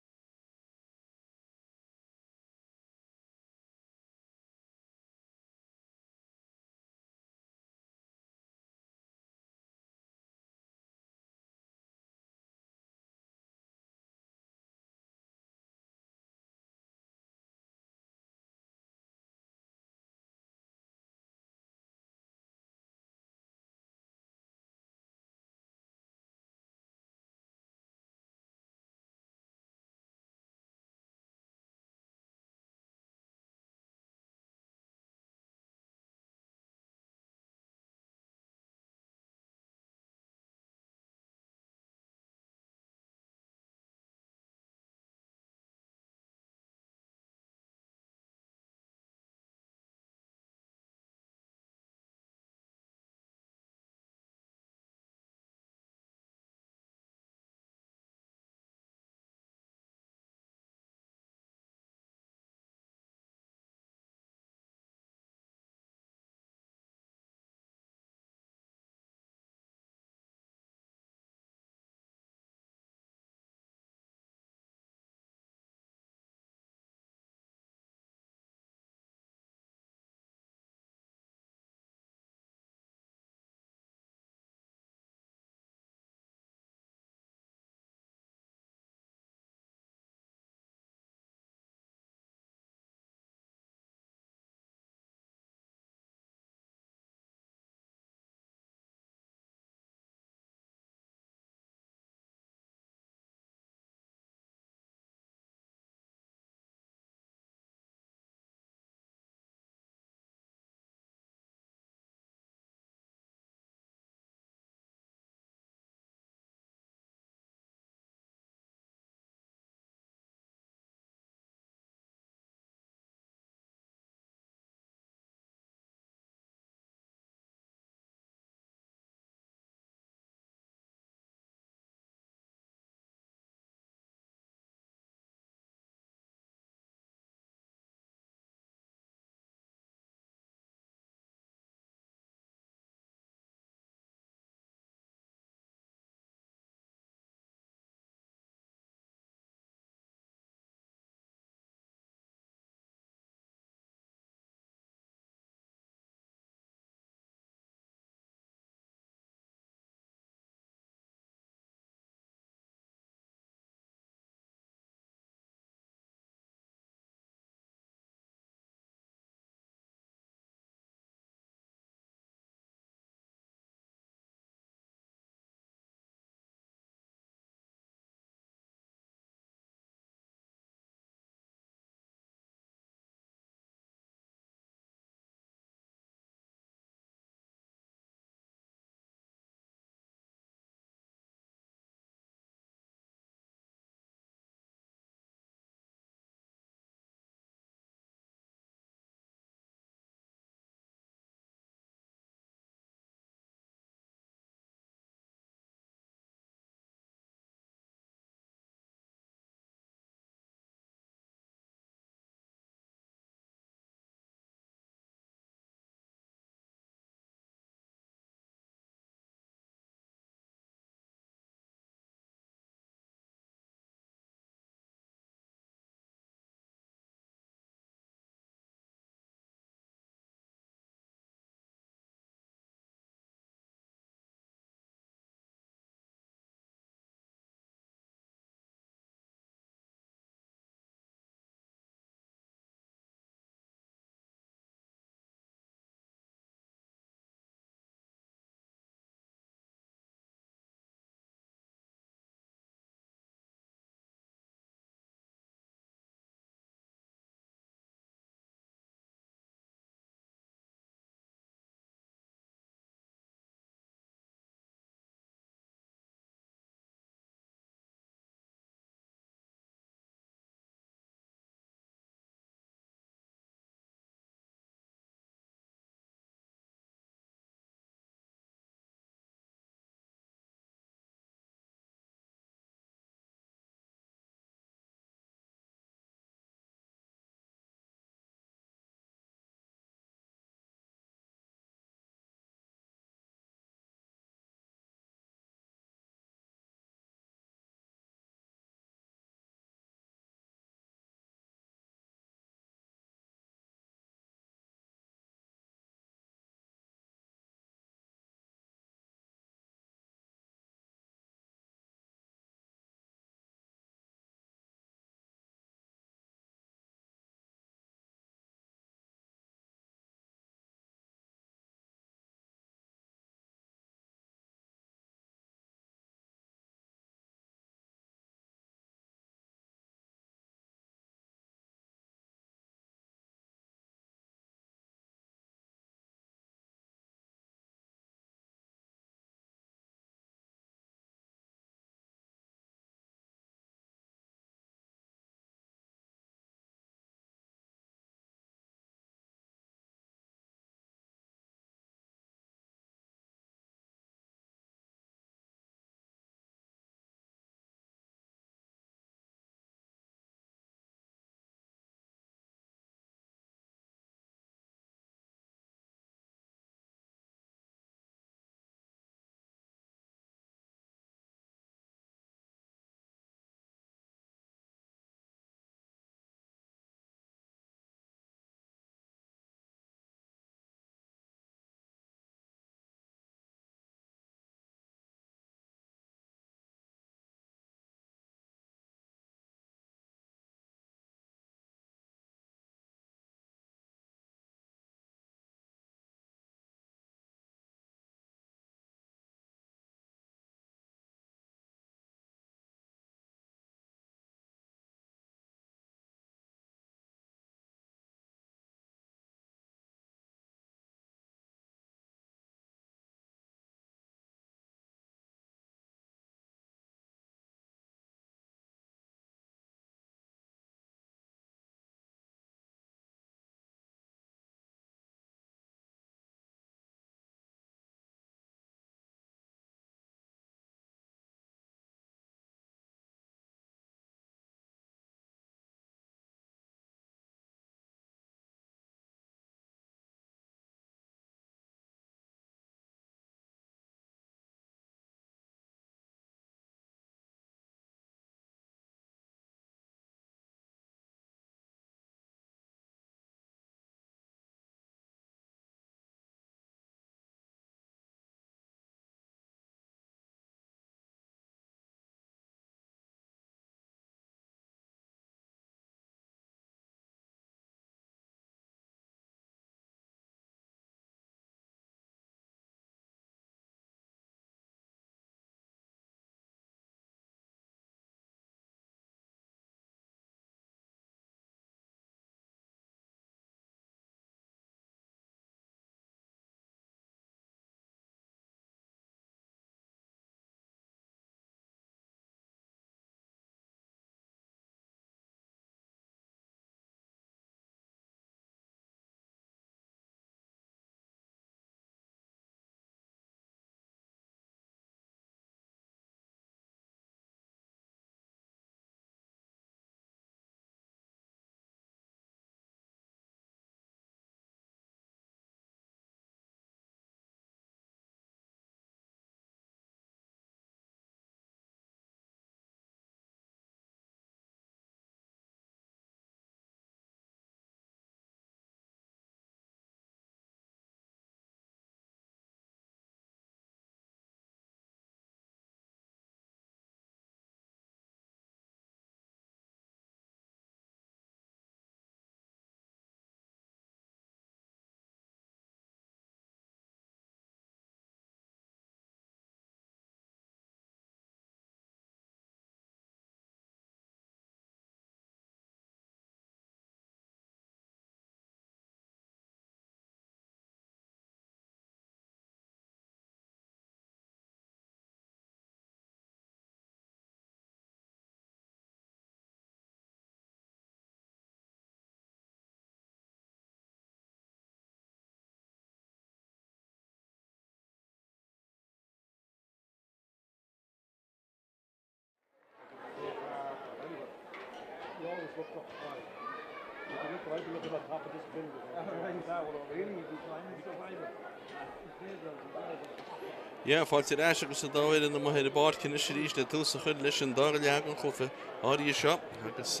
[SPEAKER 1] Yeah, fáilte eis agus an dáir in mo head bar cinne sé ríis le túsa chud leis an dar leag an chlufa áí seo agus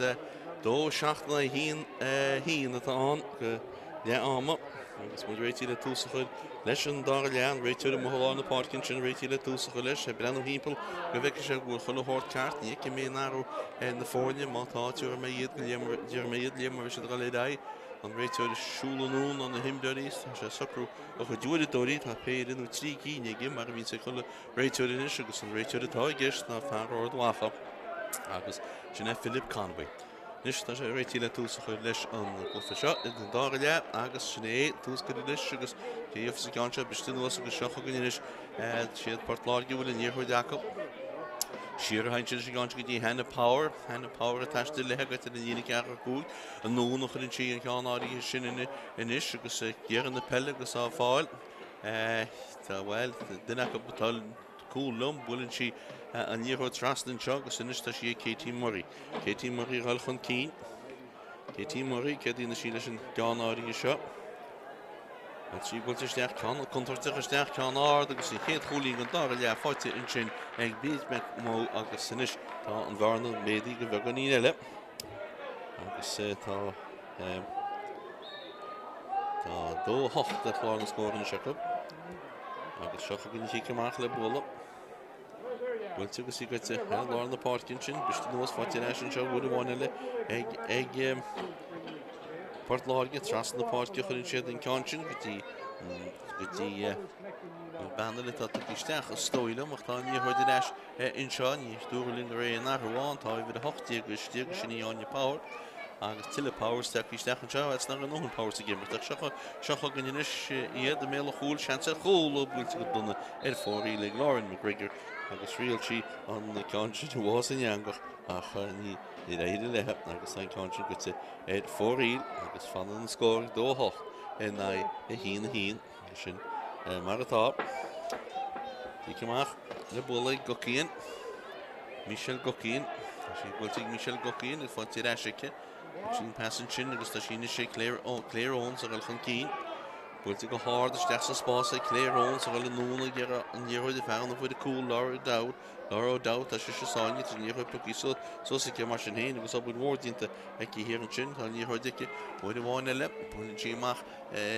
[SPEAKER 1] dó seachna hín atá an go le ama agus mu réití le túsa chud leis an dar lean réitiú a moháin na pácinn sin réití le túsa chu leis brenn hímpel go bheice sé bhfuil chula háirt ceart ní ci mé náró na fórne mátáú mé iad lémar sé go le an réiteir siúlanún an na himdaríos sé sacrú a chu dúirdóí tá péir inú trí cíine mar bhín sé chula réiteir in agus an réiteir atá gist na fearráidhacha agus sin Philip Conway. Nis tá sé réití le túsa chu leis an glufa seo an dáir le agus sinné tús go leis agus tíomh sa gáinse bestún agus seocha gníis siad Páirc Láirge bhfuil in níorthú deacail. Sheáin haintin sé gáint go dtí hena power a taiste lehegat in dhéana cear cúig an nó nach chun sí an cheanáí sin inis agus ggéar na pelle agus á fáil tá bhfuil duine go batal cúlum bhfuiln si an níorthú trasnan seo agus inis tá sí Katie Murray gáil chun cín Katie Murray ce dtíana sí leis an cheanáí seo sí bhil isteach ceán contarteach isteach ceán áard agus i chéad choúlíí an dar le fáite in sin ag bíd me mó agus sinis tá an bharna médaí go bheith gan eile agus tá dó hocht a chláir na scóir na seacab agus seocha gin sí amach le bula bhfuilte agus í goite láir na páircinn sin biste nuas fáite leis an seo bhfuil bháin eile ag Páirc Láirge tras na páirce chuinn siad an ceantin gotí banna le tá isteach a stóile ach tá ní chuid leis in seo ní dúirlinn ré nach bháin tá bhid a hochtíí agus tíag sin í áine Páirc agus tiile Páirc steach isteach an seo ná an nóhan Páirc a gimmarach seocha gan inis iad a méle chúil seansa chóla búilte go duna fóí le Lauren McGregor agus rialtí an ceantin bhás in angach ach ní réidir lethe agus an ceantin gote fóíl agus fan an scóir dóthach in hín sin mar atá Díceach le bula gocíon Michel Gocíon sí bhiltigh Michel Gocíon i fáilte eisice sin pesan sin agus tá sinna sé Claireón a chun cín bhiltigh go háir isteach sa spása Claireón a bhfuil núna an níorthaid a feanna bhfuil a cúil Laura Dowd tá sé sáine tá níorthaid pluí sosaige mar sin héin agus bhfuil mórdínta ag hir an sin tá níorthaidice bhfuil bháin eile bhfuil tíach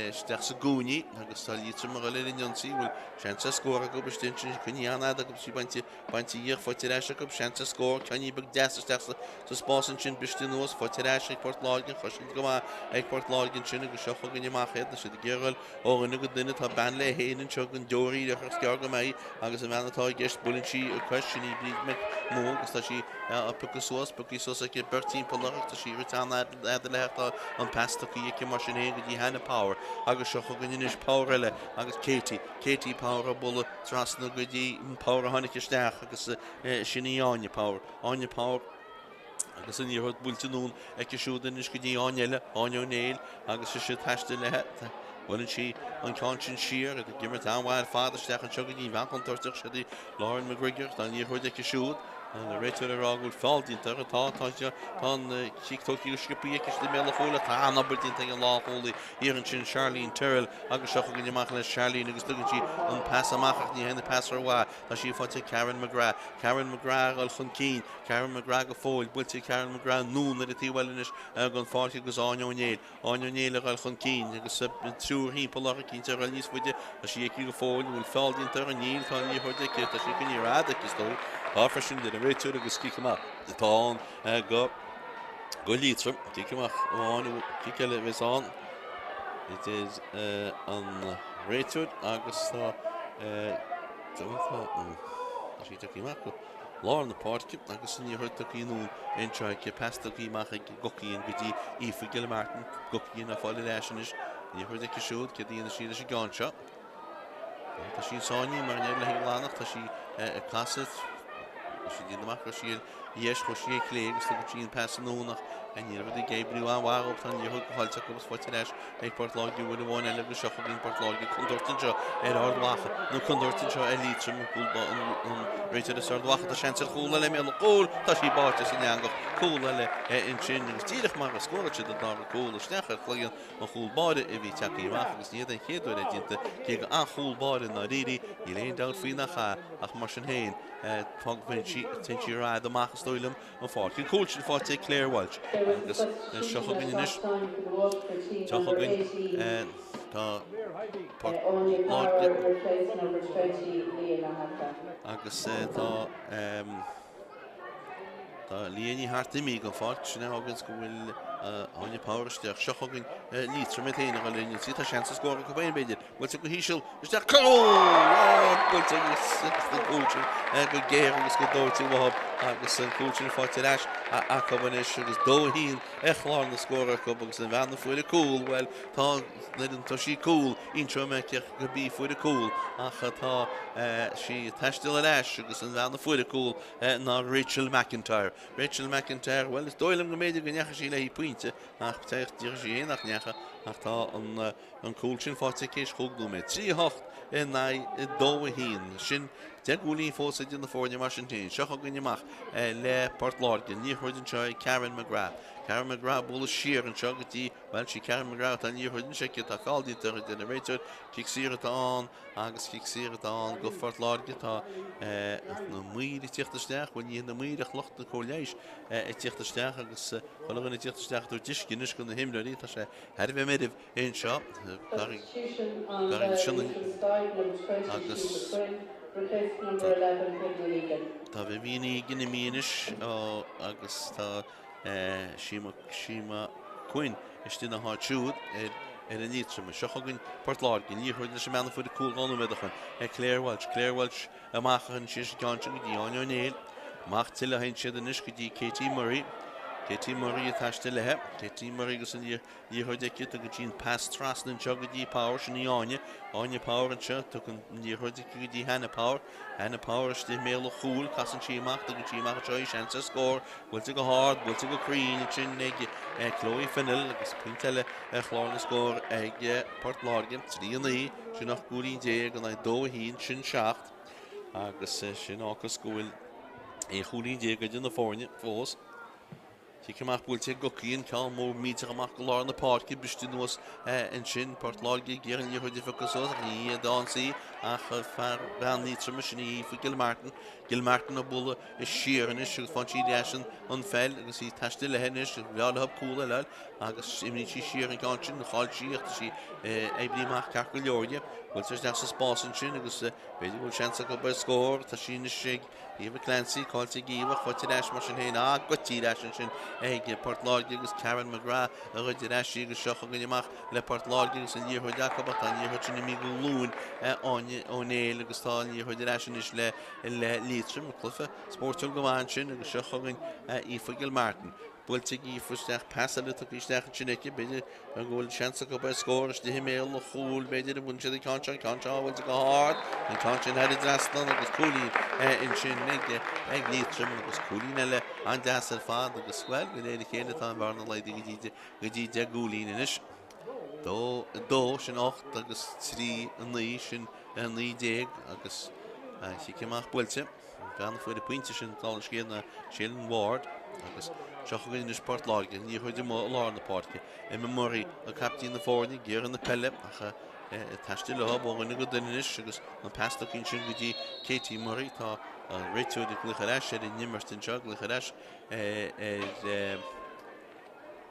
[SPEAKER 1] isteach sa gúní agus tá lítra mar eile inionsaí bhfuil seansa scóir a go bestin sin chuníanad agus sí bainte díoh fáilte eise go seansa scóir ceaní bag 10 isteach sa spásan sin bistí nuas fáilte eise ag Páirc Láirge chusin go ag Páirc Láirge sin agus seocha gníachchéad na si ggéil óganna go duine tá ban le héanaan seo an dóirí a cear go mé agus a menatá gist bulann si a questioní bríd me mó agus tá si a puí sos ag bertíín polach tá si ritána lechtá an pestaí ag mar sin hé go dtí hena Power agus seocha gan inis Power eile agus Katie Power a bula trasna go dtí Power a tháinig isteach agus sinna áine Power agus in níorthad búltaún ag siúdan is go dtí áineile áineonéil agus sé teiste lethe bhfuiln si an ceantin siar a gimmar anhhail fáisteach an seo go dtí Avantcard sé dtí Lauren McGregor tá níorthad ag siúd an réiteir arágúil fáildínta atátáide tá sítóí scipaí is de méle fóla tá anabirtínta an láhólaí ar an sin Charlene Terrell agus seocha go neach le Charlene agus tugann si an pass amachach ní hena passarhá tá sí fáte Karen McGrath gáil chun cín Karen McGrath go fóil builte Karen McGrath nún a tíhhailis gan fáte agus áineonéil a gáil chun cín agus trúr hípolach cínte a níos fuide a sí go fóil bhfuil fáildínta an níl tá níorthaidice tá sí go ní ráda is dó áfar sin de réiteú agus cíceach tá go Liatroim cíceach óháinú cíceile bheits an it is an réiteú agus tá sí cíceach go láir na páirce agus níorthaidiceú inseid pestaíach ag gocíonn go dtí ífa Gile Martin gocíonn a fáile leisenis níorthaidice siúd ce dtíana siad sé gáinseo tá sí sáinní mar neir le lánach tá sí casad sí dtíanamach sí dhéis chu sí léir agus go tíon pesanúnach and you the Gabriel and Wow up and you hook Halta comes for today. A Port Log you would have won a little shop in Port Log, you conducted Joe, and Ardwach, no conducted Joe, Liatroim, cool rated the Sardwach, the chance of cool, let me on the cool, Tashi Bartis in Yango, cool, in Chin, Steve Mara scored to the dark cool, the Snacker, Clean, a cool body, if he tacky Mafis near the head with it, Kig a cool body, Nadiri, he laid out Finacha, Achmartian Hain, Pog Vinci, Tinchira, the Marcus Doylem, and fought. You coach and fought take Claire Welch. Because Shohogin in this. Shohogin and Agus Lieni Hartimi go fort, Sheáin go will on your power stick, Shohogin Liatroim with Hain on the Sita chance to score a combined bid. What's a Hishel? Is that what's the coaching? Good game, let's go door to Wahab. Agus coaching for Dash. A combination is Dohin, Echlon the scorer, Cobbles and Van for the cool. Well, Tog, Lydon Toshi cool, intro make could be for the cool. Achata, she attached to the Dash, Agus and Van for the cool, now Rachel McIntyre. Rachel McIntyre, well, it's Doyle and Gamedi Ganyashi lay point. After Dirji nach Nyacha, after on coaching for Tikish Hoglumet. See Hocht and I Dohin, Shin. Teguli forced in the forward machine. Shohogin Yamach, Le Port Larkin, near Hordin Choi, Karen McGrath. Karen McGrath, Bull Shear and Chogati, well, she Karen McGrath, and near Hordin Check it, I called it the generator, kicks it on, Agus kicks it on, go for Larkin, no Mui, the Tichterstach, when you in the Mui, the Loch the College, a Tichterstach, Agus, Hologan a Tichterstach to Tishkinish on the hymn, Rita, had a mediv in shop, Gary Shunnen, Agus.
[SPEAKER 2] Number 11,
[SPEAKER 1] Tá bhí Guineaminish agus tá Shima Quinn is na háitiúd ar an Liatroim. Shohogin Port Larkin, ní chuid leis meanna fuid cool gána medachan. Claire Welch amachchan sios gantin go dí Anya O'Neill. Mach tilla hain siad an ish go dí Katie Murray. Katie Murray attached lehe. Katie Murray goes in the Herdekit to Gene past Trust and Chuggy Power and the Anya Power and Chut took the Herdekit Hannah Power. Hannah Power is the male cool, Cassan Chimak, the Chimak choice and score. Will take a hard, will take a green, chin egg, Chloe Fennel, Pintella, Chlorna score, egg, Port Larkin, 3 and the Shinach Guri Dig, and I do he in Shin Shaft. Agus Shinaka school a Huli Dig in the force. She came up with a gucky and calm more meter a macular on the park, Bistin was and Shin, Port Largy, Gearing you difficult, he don't see a far down needs a machine for Gilmartin. Gilmartin a bull is sheer and issue for G Dashin unfell, and see Tastil Hennish, we all have cool a lot. Agus Imichi sheer and conscience, Hall sheer, she Abdi Mark Carcolioria, well, there's that's a spouse and Shin, because the very chance of a score, Tashin is shake, Eva Clancy, called to give for Tidash machine, got Tidash and Shin. Port Largy is Karen McGrath, a Rodidashi, Shohogin Yamach, Le Port Largy is in year Hodakabat, and year Hutchinimigo Loon, Anya O'Neill, Gustan, year Hodidashin is Le Liatroim, Cliffe, Spórt Gawanchin, and Shohogin, Ifagil Martin. Bultigi for Stach pass a little bit Stach Chineki, Biddy, a gold chance to go by scores, the Himmel, the whole Biddy, the Bunch of the Concha will take a hard, and Concha had it last night, it was cooling in Shin, Egg Liatroim, it was cooling, and that's the father, the swell, with dedicated on Barney Lady, Giddy Gulin in ish. Though, Shin Och, Douglas 3 and Leishin and Lee Dig, August, she came off Bultim, found for the Pintish College Gain, Sheáin Ward, August. Shohogin in the Port Larkin, you heard him all on the party. Emma Murray, a captain in the forward, gear in the pellet, attached to the hub, or when you go down in this, sugars, and past the kitchen with Katie Murray, right to the Glicharash, and Nimmerston Chug, Glicharash,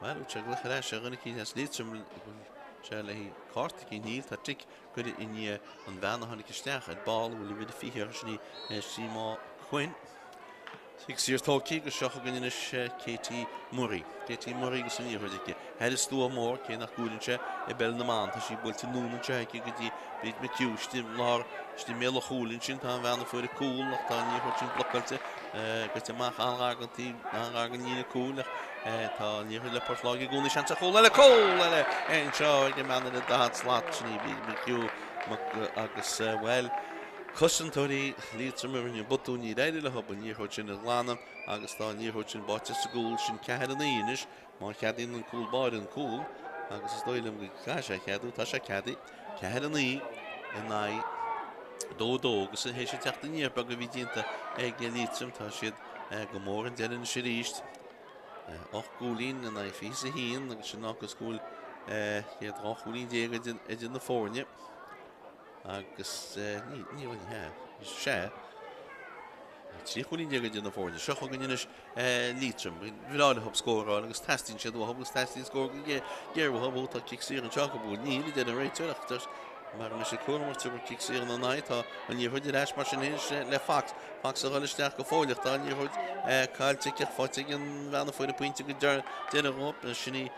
[SPEAKER 1] well, Glicharash, I'm going to keep us lead some Charlie Cartick Neil, that tick, good in ye on Van Honeycastach at ball, will be the figure, Seymour Quinn. 6 years tall kick, Shohogin in Katie Murray. Katie Murray goes in here. Had a store more, came up good in chair, a bell in the man, she built a noon and check. You could beat McHugh, still Miller Hole in Chintan Van for the cool, Tanya Hutchin Blockelte, get a mach Anragan team, Anragan in a cool, Tanya Port Log, you go the chance of hole and a coal, and show the man in the dance lot, McHugh, Agus, well. Commentator Liatroim in botúní réidir le hab ní hoid sin lánam agus tá ní hoid sin báte sa gúil sin cead an ínis má ceadín an cúil báid an cúil agus is dóilm go caiise ceadú tá sé ceadaí cead an í in ná dó agus a hééis sé teachta níor bag go bhí dínta ag Liatroim tá siad go mór an dean sé ríist 8 gúlín in ná fi sa híon agus sin agus gúil iad 8 gúlín déag idir na fórne agus ní bhain sé trí chulín déag idir na fórne seo go inis Liatroim bhráile hab scóráil agus testín siad agus testín scór ggéirbh bóta kick sír an teach bú níl de an réiteachtar mar me sé cuamarte go kick sír an naitá an ní chuidir eis mar sin le fax a ghilisteach go fóileach tá ní chuid cáilte ceach fáte an bhena foiide pointe go dearop sinní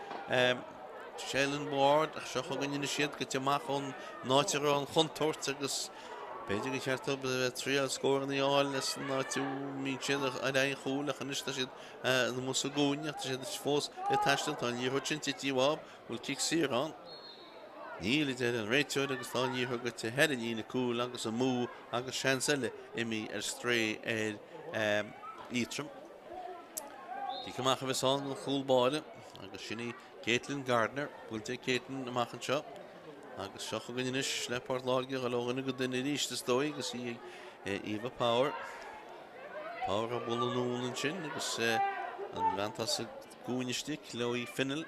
[SPEAKER 1] Sheáin Spórt a seo go inis siad go teach an náitear an chuntóirt agus beidir go cheartta tríal scór an áil leis ná tú mí siad a réon chúlach an isiste siad na musa gúneach tá siad fós le taistil tá ní chuid sin tíháb bhfuil kick Ciarán níl idir an réiteir agus tá ní go te head í na cúil agus a mú agus seansaile imi stré Liatroim Tí goach a bheitán an chúlbáide agus sinní Caitlin Gardner bhfuilte Caitlin amach an seo agus seo go inis le Páirc Láirge go leganna go duine ríiste dói agus í Eva Power a bhfuil an úlan sin agus an bhaanta sa gúneistic le í finil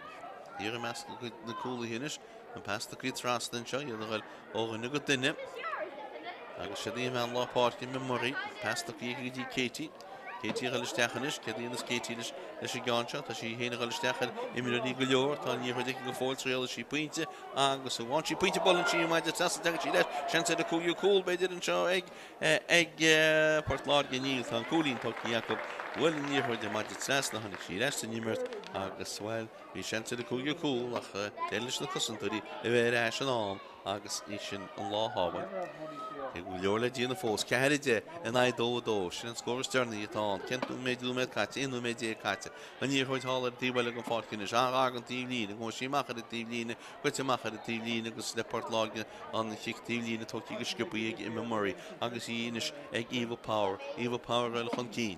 [SPEAKER 1] díar meas na cúla hinis an pasta crí trastan seo iad bhfuil óganna go duine agus sé dí me lá Páirc in memorí pasta crí dí Katie ghilisteachchanis cedínas Katienis leis sé gáinse tá sí héna ghilisteachchan imirí go leor tá ní chuidir go fáiltréala sí puinte agus a bhain sí puinte bollan sí maidide tasa sí leis sean sé a cúú cúil beidir an seo ag Páirc Láirge níl tá cúlín toí Jacob bhfuil ní chuide maidide tras na hanig sí leis nímirt agus bhfuil hí sean sé a cúú cúil ach déiles na Commentator i bheith éis an am agus í sin an láthhain ag bhfuil leor le díana fós ceide in dó sin an scóir stearnaí atá ceú méidú méid caite inú méidé caite a ní chuid hála tíhile go fácinine an tílína go sí machchar a tílína chuite machchar a tílína agus le Páirc Láirge an chiictílína toí go scipaí ag memorí agus ínis ag Eva Power eile chun cín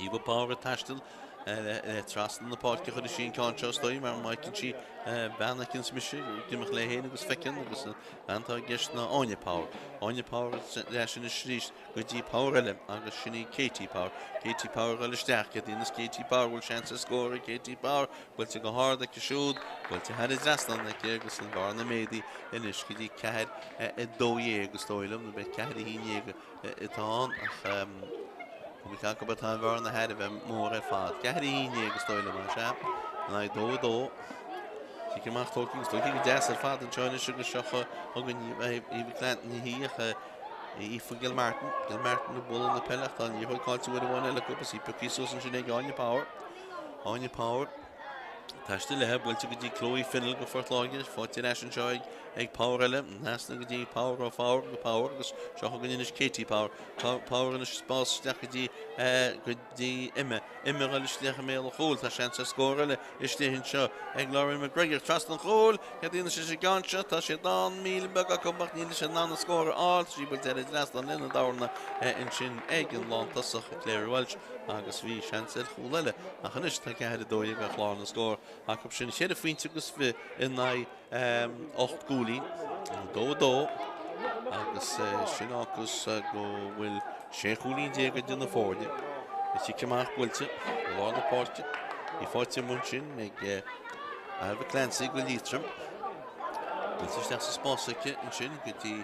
[SPEAKER 1] Eva Power a taistil trastan na Páirc chuir sin cáinse stoi mar maicinn si banachins misisi gimach le héana agus fecin agus antá gist na Anya Power leis sin sríist go dtí Power eile agus sinní Katie Power eile steach a dtíananas Katie Power bhfuil sean a scóir Katie Power bhfuilte go háda go siúd bhfuilte head drastan agus an bhar na médaí inis go dtí cead dóhé agus tóilm na bheith cead híine itá ach we can't go back on the head of him more fast. Get in here, Stoyle Masha. And I do. She came out talking to Jess Fat and China Sugar Shocker. Hugging you Clanton here. For Gil Martin, the bull in the pellet on you. Call to one look up and see Perkisos and Sinead on your power. Táiste le bhfuil tú go dtí Chloe Finneal go Páirc Láirge fáte leis an seo ag Power eile nasna go dtí Power go Power agus seo go inis Katie Power in spás steach go dtí imime ghilisteach mé a chóil tá sean sa scóir eile istíonn seo ag Lauren McGregor tras an chóil cedíana sé gáinse tá sé dá míle bag a compach níl sé ná na scóir áil sí bud éidir leas an lena dána in sin ag an lántasach Claire Welch agus bhí sean sa chóil eile a chunis tá cead dóigh a chláán na scóir ach sin sé a finte agus bhí in ná 8 gúlín dó agus sin agus go bhfuil 6 gúlín déag idir na fórne is tí ceach bhfuilte lá na Páirce í fáte mun sin ag Alba Clancy go Liatroim bhfuilte steach sa spásacha in sin go dtí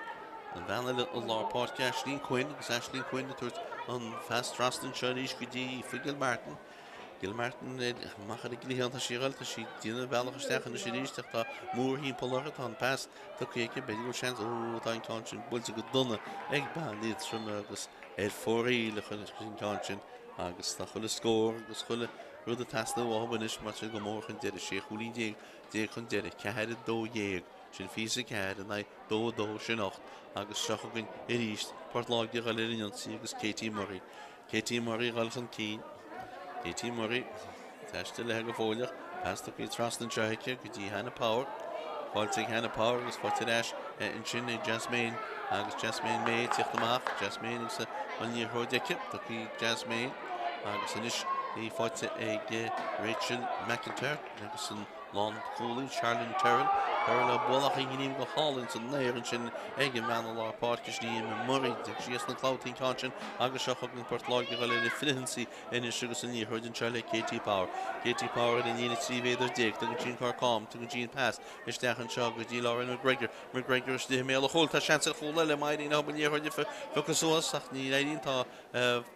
[SPEAKER 1] an bheanna le lá Páirce Aisling Quinn agus Aisling Quinn tuairt an fast trastan seo ríis go dtí Gil Martin machar ag glíán tá síáil tá sí díana bhealach steachna sé ríisteach tá mór hín polachar tá an pass tá chéice beidir sean tá an cáin builte go donna ag ban Liatroim agus fóraí le chun sin cáin agus tá chuile scór agus chuile rud a tasta bhábanis mar go mór chun deidir sé cholín dé chun deidir cead dóhéag sin físa cead a dó sin 8 agus seach gon i ríist Páirc Láirge go léironsaí agus Katie Murray gáil an cín Katie Murray, teiste le go fóileach, pasta go trastan seice go dtí Hannah Power, fáilte Hannah Power agus fáte leis in sin Jasmine agus Jasmine May tíocht amach Jasmine is an níor hóideice tuí Jasmine agus inis í fáite ag Rachel McIntyre agus an lán cúlaí Charlene Terrell a bolach i gníim go hálinn san néir an sin ag man lá Páirc ní Murray sí na clouting cáin agus seach an Port Láirge go le flihansaí inis agus an níor hóidin se le Katie Power in níana trívéidir déag tu go Jean Carcom tu go Jean Pass isteach an seo go dí Lauren McGregor is dé méle hol tá seansa chola le maidí ná ban níor hóide focusáas ach ní réidín tá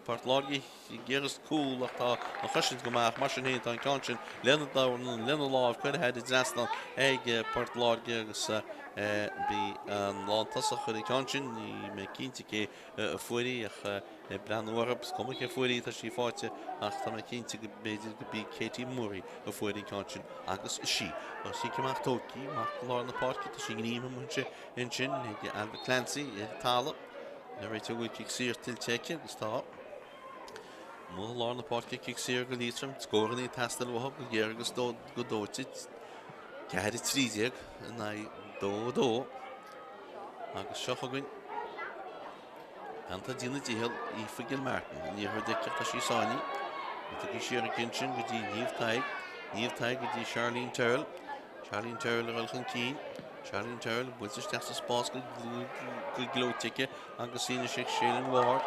[SPEAKER 1] Port Láirge géras cool ach tá an chusin goach mar sin héint an cáin lena láh chuine head disaster ag Port Láirge agus bí an látasach chuir cáin ní me cinnte cé a fuirí ach Bran Orabs kom ik fuirí tá sí fáte ach tá me cinnte go beidir go bí Katie Murray a fuirí cáin agus sí sí ceach tóí mar lá na Páirc tá sí gníime muinte in sin ag Albert Clancy talla na réite bhfuil kick sír tilteice agus tá mó lá na Páirc kick sír go Liatroim scóraní testal bh go ggéir agus go dóite ceir trídeag na dó agus seo chuin Anta dína díhel í Figil Martin ní chuideach tá sí sáinní tá go siar a cinsin go dtí níomh taig go dtí Charlene Terrell ar alchan cín Charlene Terrell builte steach sa spás go glótice agus sína sé Sheáin Ward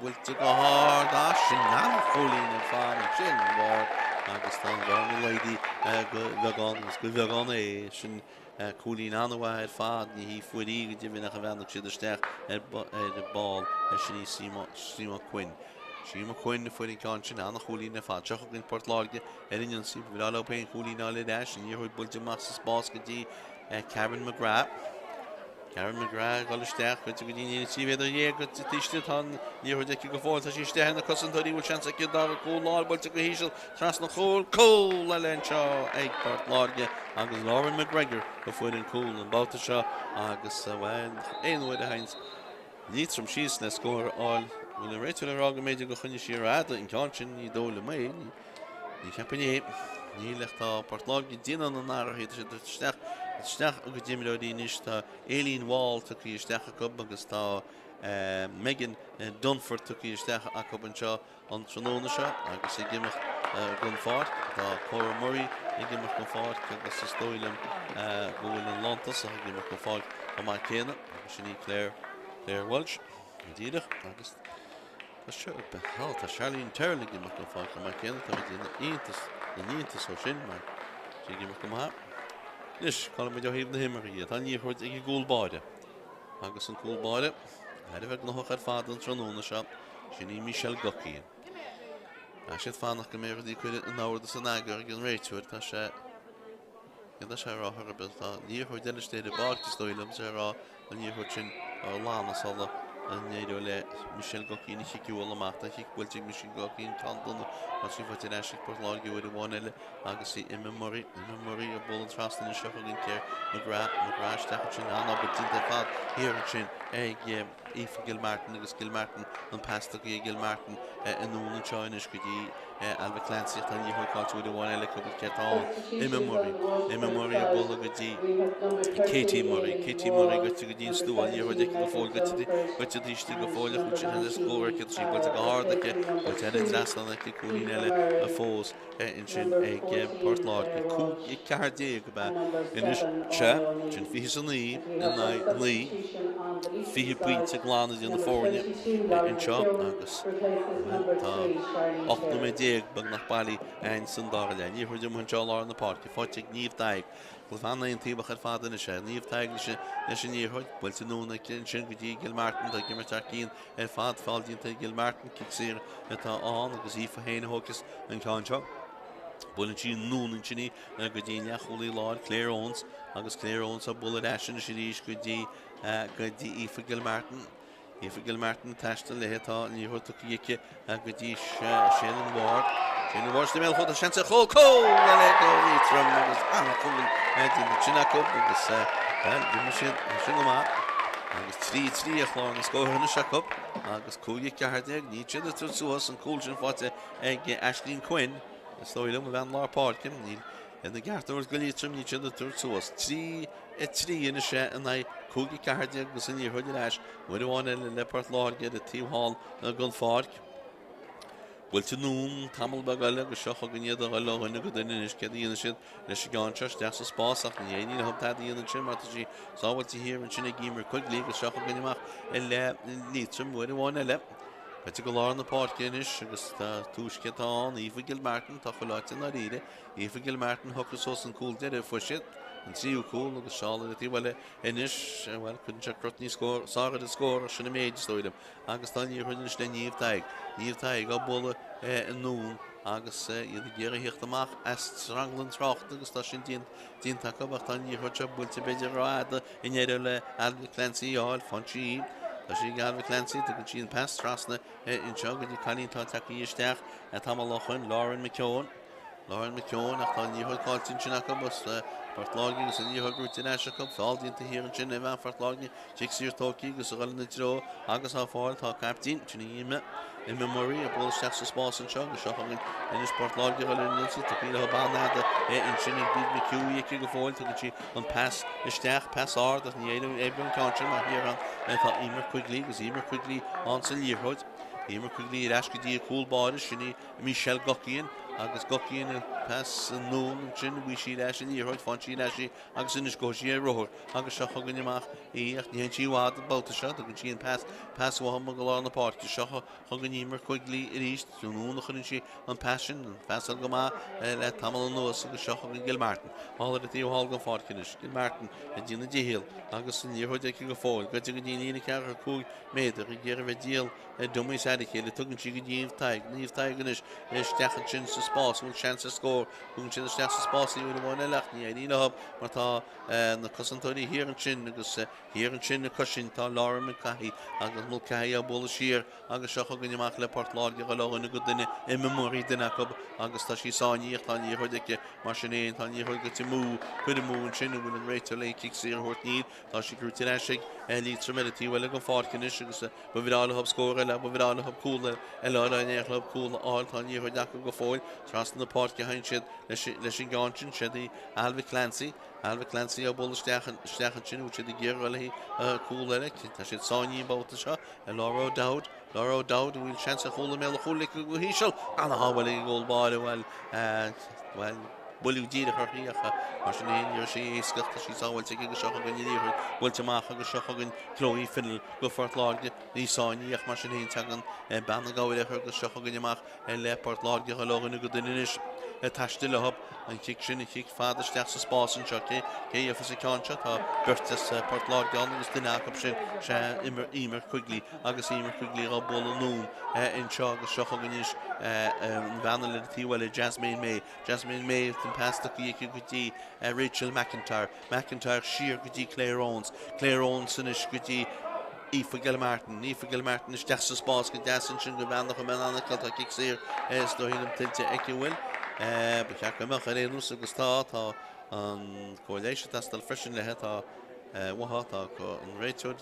[SPEAKER 1] builte go hard sin ná cholín an fáin Sheáin Ward agus tá gána leidí go bheagán é sin cúlín anhhaid fád ní hí fuirí go dtí nach a bheannach siad isteach ar ball sin Síma Quinn. Síma Quinn na fuirí cáin sin anna cholín na fád seach gin Port Láirge inan si bhí pe cholín á le deis ní chuid builte más sa spás go dtí Karen McGrath go isteach go go dtí tívéidir dhé go tíiste tá ní chuid go fáil tá sí steach na cosantarí bhil seansa go dá có láir builte go híisiil tras na chóil le len seo ag Port Láirge agus Lauren McGregor go fuidir an cúil an Babhta seo agus bhhain éonhfuid a hains Liatroim síos na scóir áil bhfuil réitú le rága méidir go chunne sí ráda in cáin sin ní dóla mé ní chepané ní letá Port Láirge díana an náraí steach a go dimimeí níos tá Aileen Wall tuí isteach a agus tá Megan Dunford tuí isteach a an seo an tróna seo agus i gimach gon fáirt tá Cora Murray i gimach go fáirt agus is stoilm bhfuil an Lantas a gimach go fáilt a má céine agus sin ní Claire Walsh díadach agus tá Charlene Terrell gimach go fáilt a má céine tá íontas ó sin mar sí gimach go má Nis kann me híh na himmarí tá ní chuirt ag gúlbáide agus an cúlbáide heidir bheith nach ar fád an tróna seo sin ní Michelle Gocíín. sé fánach go méí chuide an áda san agur an réitúir tá sé ráthar a biltá ní chuir deile stéad bbáta stoilm sé rá an ní chuir sin lána sala an néidir le Michelle Gocíín i chiiciúil amachta chi bhfuilte Michelle Gocíín tandonna a sí fáte eisi Port Láirge bhfuil bháin eile agus í immemorí a ból an trastan in seochaín céir McGrath sin anna butínta fad hir sin ag Aoife Gilmartin agus Gilmartin an pasta go Gilmartin anúna teáinis go dtí Albert Clancy tá ní chuáilú bháin eile go cetáil immemorí a ból go dtí Katie Murray go go dtíon stúil ní chuide go fáil go díiste go fáile chu sin le scóir ce sí builte go hádacha buil teile drasna le cúlín eile a fós in sin ag Port Láirge cú i cehardé go bheith inis sin fi san lí in lí fi buinte glána dí na fórne in seo agus tá 8 bag nach bailí ein san dáile ní chuidir mun teá na Páirc fáte níomh daig go fanna on tíbach ar fádanna sé níomh taig leis sin níorthid builte núna cin sin go dtí Gilmartin tá gimmarteach cín ar fád fáildínta Gilmartin kick sír atá an agus Aoife héine hógus an cáin seo Bullin sí núna sinní go dtíine cholí láir Claire Owens agus Claire Owens a bulla eisian sin ríis go dtí Aoife Gilmartin teiste letá níortha dhiice go dtí Sheáin Ward de mé chud a seansa cho le go Liatroim agus anna chuil sinna agus sin go má agus trí a chláin na scóhanna seach agus cúige ceardeag ní siad tú suas an cúil sin fáte ag Aileen Quinn stoilm a bhean lá Páirc na gartúir go Liatroim ní siad túir suas. Trí in sé an cúgi cardia agus in níorthaide leis muidirháin le Páirc Láirge de tíomháil na gon Páirc. Bhfuilte nún tamil bagaile agus seo chuganiad a gáil lehaine go duine is cead íana siad leis gáinteas deas a spás ach na dhéanaí na hobtá íana sin mar sí sábhailte hir an sinna gímar chuig lí agus seo chuganiach le Liatroim muidirháin eile. Bete go láir na Páirc inis agus túisceán Aoife Gilmartin tá choláite na riide Aoife Gilmartin thugus os an cúil deir fuisiid an tríú cúil agus seála a tíhile inis bhfuil chun se crutní scór ságad a scór sinna méid stoidem agus tá níor chuidir le níomhtaig á bula an nún agus iad ggéir hiocht amach ranglan trácht agus tá sin díntaach ach tá níor chuide builte beidir ráda in éidir le Alvin Clancy áil fantí Tá sí Alvin Clancy go sin pass trasna in seo go dtí caníntá takeí isteach a tá lochan Lauren McKeown ach tá níor cáiltín sin acu bus Páirc Láirge agus a níor grúte leis acu fáildínta hir an sin a bheith Páirc Láirge tíigh tóí agus a gáil na dro agus á fáil tá captín sinna íime in memory a bol steach sa spás an seo go seochagan in Páirc Láirge gáil in nilsí tá íle banada in sinna bíd McCúí go fáil tu go tí an pass isteach pass ard ach ní éidir an cáintin mar hir an tá ímar chuiglí agus ímar chuiglí an sa líorthóid ímar chuiglí ar eiscadí a cúlbáide sinna Michel Gocíon agus Gocíon pass an nún sin bhí si leis an líorthóid fan si leis agus inis go sí rothir agus seo chugan amach ach ní hen tíhád an Babhta seo go tí an pass bham go lá na Páirc seo chugan ímar chuiglí a ríist túnúna chuinn si an passion an pass go má le tamil an nuas agus seo chugan Gilmartin hála a tíomháil go Páircinis Gilmartin a dtíanana díhil agus an líorthóid go fáil go go dtíana cear cúig méidir i ggéir bheith díal dumí le tugann si go níomhtaig ganis stechan sin sa spás bhfuil sean sa scór bhún sin steach sa spás í bhhain leach ní aíine hab mar tá na cosantóirí hir an sin agus hir an sin na cosin tá Lauren McCahí agus mú caií a bula siar agus seo chugan amach le Páirc Láirge go lehaine go duine i memóí duine agus tá sí sáíocht tá níorthaidice mar sin éon tá níorthaid go tí mú chud mú an sin bhfuil an réite le kick sí an thuirt níd tá sí grúte leis Liatroim eile tíhfuil go Páircinis agus ba bhrála hab scór eile ba bhrála hab cúla eile éach le cúla áil tá níorthaid go fáil tras na Páirc hain siad leis sin gáintin siad Alvin Clancy a bol stechan sin út siad i ggéir eile cúla eile tá siad sáiní Babhta seo Laura O'Dowd bhfuil sean a chola mé chola go híisiil an hábhfuil i ggóilbáile bhfuil buliú díad a chuíocha mar sin éon sé éascachta sí sáhailte go seo gan líor bhfuilte amach agus seo gan chlóí finil go Páirc Láirge ní sáiníoach mar sin éon tegan banna gáile chu go seo gan amach le Páirc Láirge go leganna go duine taiste le hab an kick sin i kick fáidir steach sa spás an seo cé a fas cáinse tá burtas Páirc Láirge agus duine acu sin se ímar chuiglí agus ímar chuiglí á bola nún in seo agus seo gan is bhena le tíhfuil Jasmine May an pasta go gotí Rachel McIntyre siar gotí Claire Owens san is gotí Aoife Gilmartin is deas sa spás go deasan sin go bheannach go menanna tá kick sér dóhílam tilte bhfuil ba ceach go meach réús agus tá an cóiléisi tastal freisin lethe tá watha an réiteúd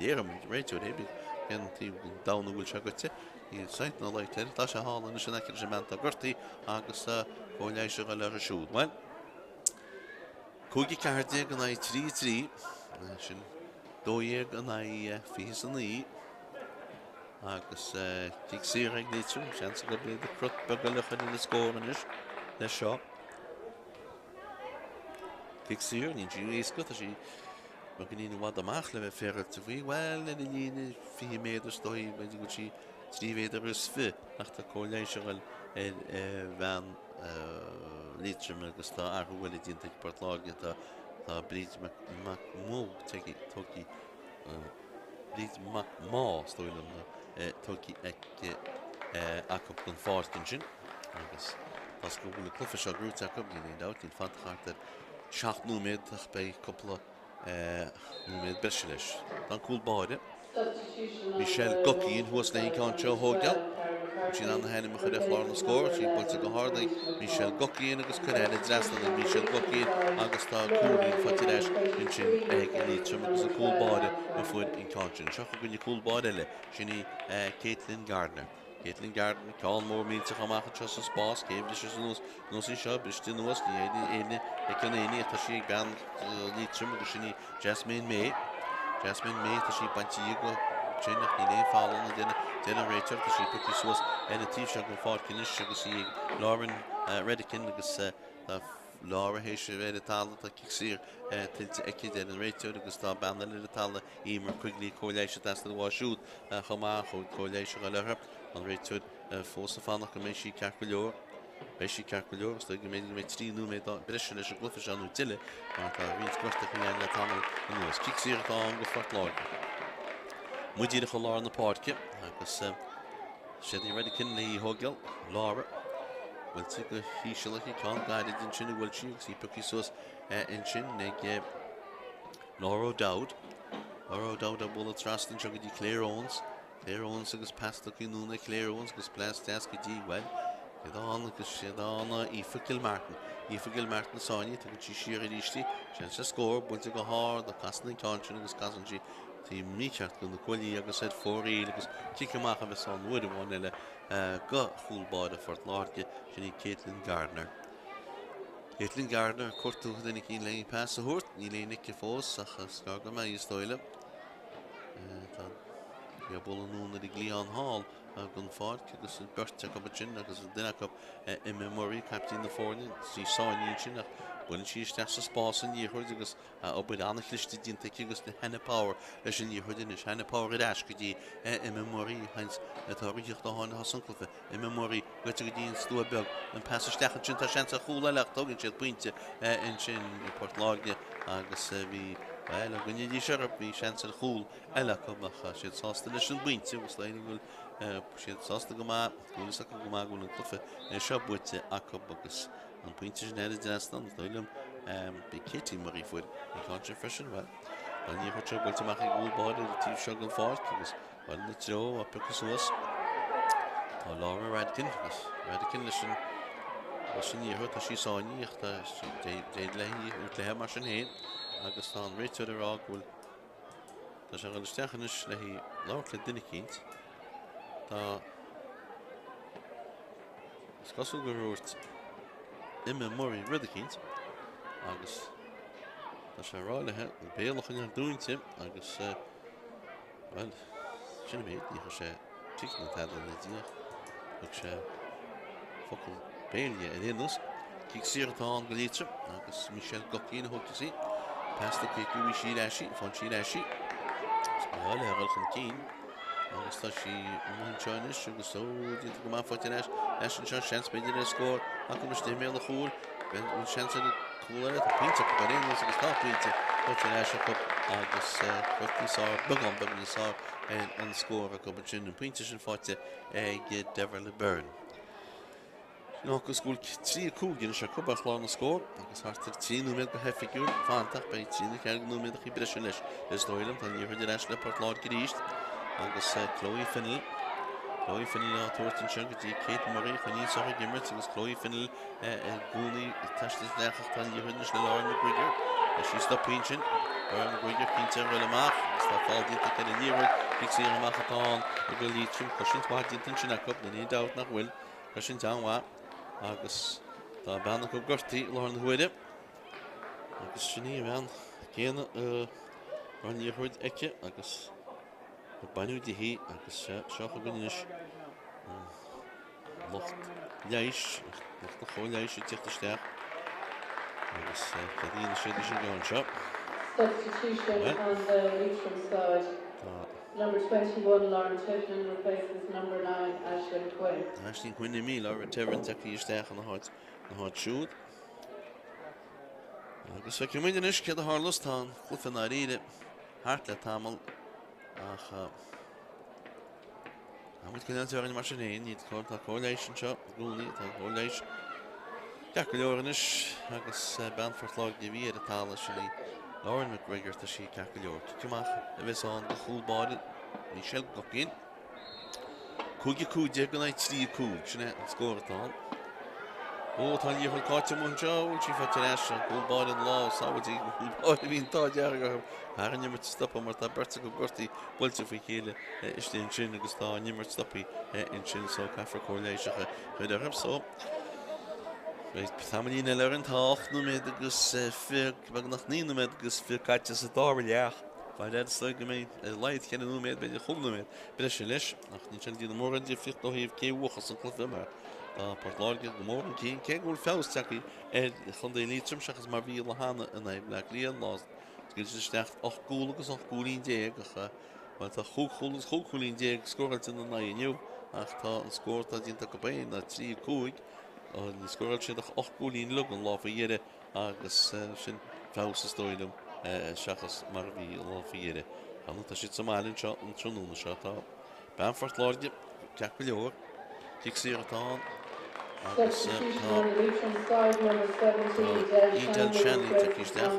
[SPEAKER 1] léarm réiteúd ébi gan tí dána bhfuil se gote í saint na leite tá se hálan sin eice sem menta gurtaí agus cóiléisi go le siúd. Well, cúgi cardia go na trí sin dóíag go na fís an í agus kick sér ag Liatroim sean go bléad a crut bagalacha in na scóranis le seo kick sér ní dú éascat a sí mar go níana bhd amach le bheith fearr a bhí well na líine 5 méidir dóí beidir go sí 3 méidir is fi ach tá cóiléisiil bhean Liatroim agus tá arthúil dínta Páirc Láirge tá Bríd Macmó tógi Bríd Macmá stoilm tógi acu gon Páircin sin agus tás go bhfuil clufa seo grúte acu ní dát ín Fátharta 7 núméid ach bei coppla núméid beise leis. Tá cúlbáide Michel Gocíon thuas na cáinse hógeal sin an hena me chud chláir na scór sí builte go hádaigh Michel Gocíon agus chuile drasna na Michel Gocíon agus tá cúlaí fatí leis in sin ag Liatroim agus a cúlbáide a fuid in cáinsin. Seo go gunne cúlbáide eile sinna Caitlin Gardner Caitlin Garden, Colin Moore, Milcha Hamach, Justice Boss, Cave Dishes, Nosy Shop, Bistin Nos, the Eni, Ekanani, Tashi Band, Liatroim, Gushini, Jasmine May, Tashi Bantigo, Jenna, Nine Fallon, and Generator, Tashi Pukisos, and a T-shirt and Fort Kinish, Gusi, Lauren Redikin, Laura Hesha Reditala, the Kixir, Tilta Eki Generator, the Gustav Banda Liditala, Emer Quigley, Correlation, that's the Washoot, Hama, Correlation, Alera, on Richard, Fosafana, Kameshi Calculor, Beshi Calculor, so you made me 3 new made British Glyphish on Utile, and Reed's Costa and the Tamil, and was Kixir on the Fort Lord. Mudi the Holar on the Páirc, because Sheddy Redikin, Lee Hogel, Laura. Well, take a he shall he can't guide it in Chin, will she? See Pukisos in Chin, Neg Laura Dowd, a bullet thrust and Chuggy Claire Owens goes past the Kinuna, Claire Owens goes past Tasky well. Get on because she on Ifakil Martin, Sonia, to which she sheer Rishti, chance to score, but to go hard, the casting conscience, cousin G. The Mhic on the Quilly, I said 4 because Kickamach of a son would have won got full body for Láirge, Jenny Caitlin Gardner, Corto, then he can lay pass the horse, Neely Nicky Foss, Scargama, you stoil the Bolanoon at the Gleon Hall, Gunford, because the birth took up a chin, because the dinner cup in memory, Captain the Fortune, she saw in chin. When she starts to spawn in year, because up with Anna Clishti didn't take us the Hannah Power, as in year, Hannah Power at Ashkadi, in memory, hence at Horror Horn Hassuncle, in memory, where to get into a bell and pass a stack of Chinta Chance of Hula, like Togan Chit Point in Chin, in Port Láirge, Agus we. Well, when you shut be chance at Hul, Ella Comacha, she had sauce the little winter, was laying will, she had sauce the Gama, Gulisaka Gamagun and Cliffe, and shop with the Akabucus, and Pintish Nelly Jaston, Doylum, be Kitty Marie Food, and controversial, well, when you put your will to make a good body, the team struggle for it, because when the Joe, or Picus was, or Laura Radican, listen, you heard that she saw in you, they lay her machine here. Augustan right to the rock will the Seán stechanish lehi Láirge Dinnikint da Scosul Gerurt Murray Ridikint Agus da Seán lehe Peil noch in doing Tim Agus well shouldn't be you have chicken that the deal which fucking Peil yeah in us kick Ciarán Liatroim Agus Michelle Gockin hope to see past the kick we she dashi fun she dashi well welcome keen Agus tá sí mun Chinese agus so did go man for the national chance by the score aku must the mail the goal ben un chance the goal at the pinch but in was the stop pinch for the national cup agus what we saw bugum saw and on score a couple of pinches and for the get Deverly Burn no school 3 cúgin se cubach lá na scór agus hartar 3 núméid go hefigiúr fantach bei 3 ceag núméid a chibre leis is dóilm tan níor de leis le Port Láirge ríist agus Chloe Finnell á tuairtin sin go dtí Kate Murray chuní sa gimmert agus Chloe Finnell gúnaí taistas leachach tan níor leis le Lauren McGregor a sí stop pinsin Lauren McGregor pintar bhfuil amach agus tá fáil dínta cena níor ag sí amach atán a go Liatroim cosint bhá dínta sin a cup na ní dát nach bhfuil cosint an bhá agus tá banna go gortaí Lauren Huide agus sinní bhean céanna ran níorhuid eice agus banú de hí agus seo go gníis locht leis locht na chó leis i tíochtasteach agus cadíana siad sin gáin seo
[SPEAKER 2] Substitution on the Liatroim side. Number 21, Lauren Tiverton replaces number 9, Aisling Quinn.
[SPEAKER 1] Aisling Quinn mí Lauren Tiverton taí isteach an na háid siúd. Agus fe cumid inis cad a hárlas tá chlufa na riide hart le tamil ach amid cynnig tuarin mar sin éin níd tá cóléis an seo gúnaí tá cóléis ceach go leor inis agus ban for Láirge bhí ar a tála sin Lauren McGregor tá sí ceach go leor cicimach a bheits an go chúlbáide Michelle Gockin cúige cúide go naid 3 cúd sinna an scóir atá ó tá díobh cáte mún seo tí fa teis an gúlbáid an lá sábhatí gúlbáid bhíon tá dearga ar nimmer stoppa mar tá berta go gortaí builte faoi chéile istíon sin agus tá nimmer stoppaí in sin so caithfar cóléiseacha chuid arab so Táí na leir an tá 8 nóméid agus bag nach 9 nóméid agus fi caite sa dábhar leach Ba sto go mé leid chéna nóméid be chumnóméid be se leis nach ní sin dína mór an dí flicht nó híh céhchas an clufi mar Port Láirge go mór an cín cé gúil féteachí chun é lítrim seachas mar bhí le hána in le líon lá gil se stecht 8 gúla agus 8 gúlín déag tá chuúlas chuúlín déag scóilt in na inniu ach tá an scórt a dínta go bé na 3 cúig ní scóil sin 8 gúlín lu an lá dhéire agus sin fása stoilm seachas mar bhí lá dhéire tá si somáilinn seo an tróúna seo tá ben Fort Láirge ceach go leor Kick sí atá agus Ídal Sheáin takíisteach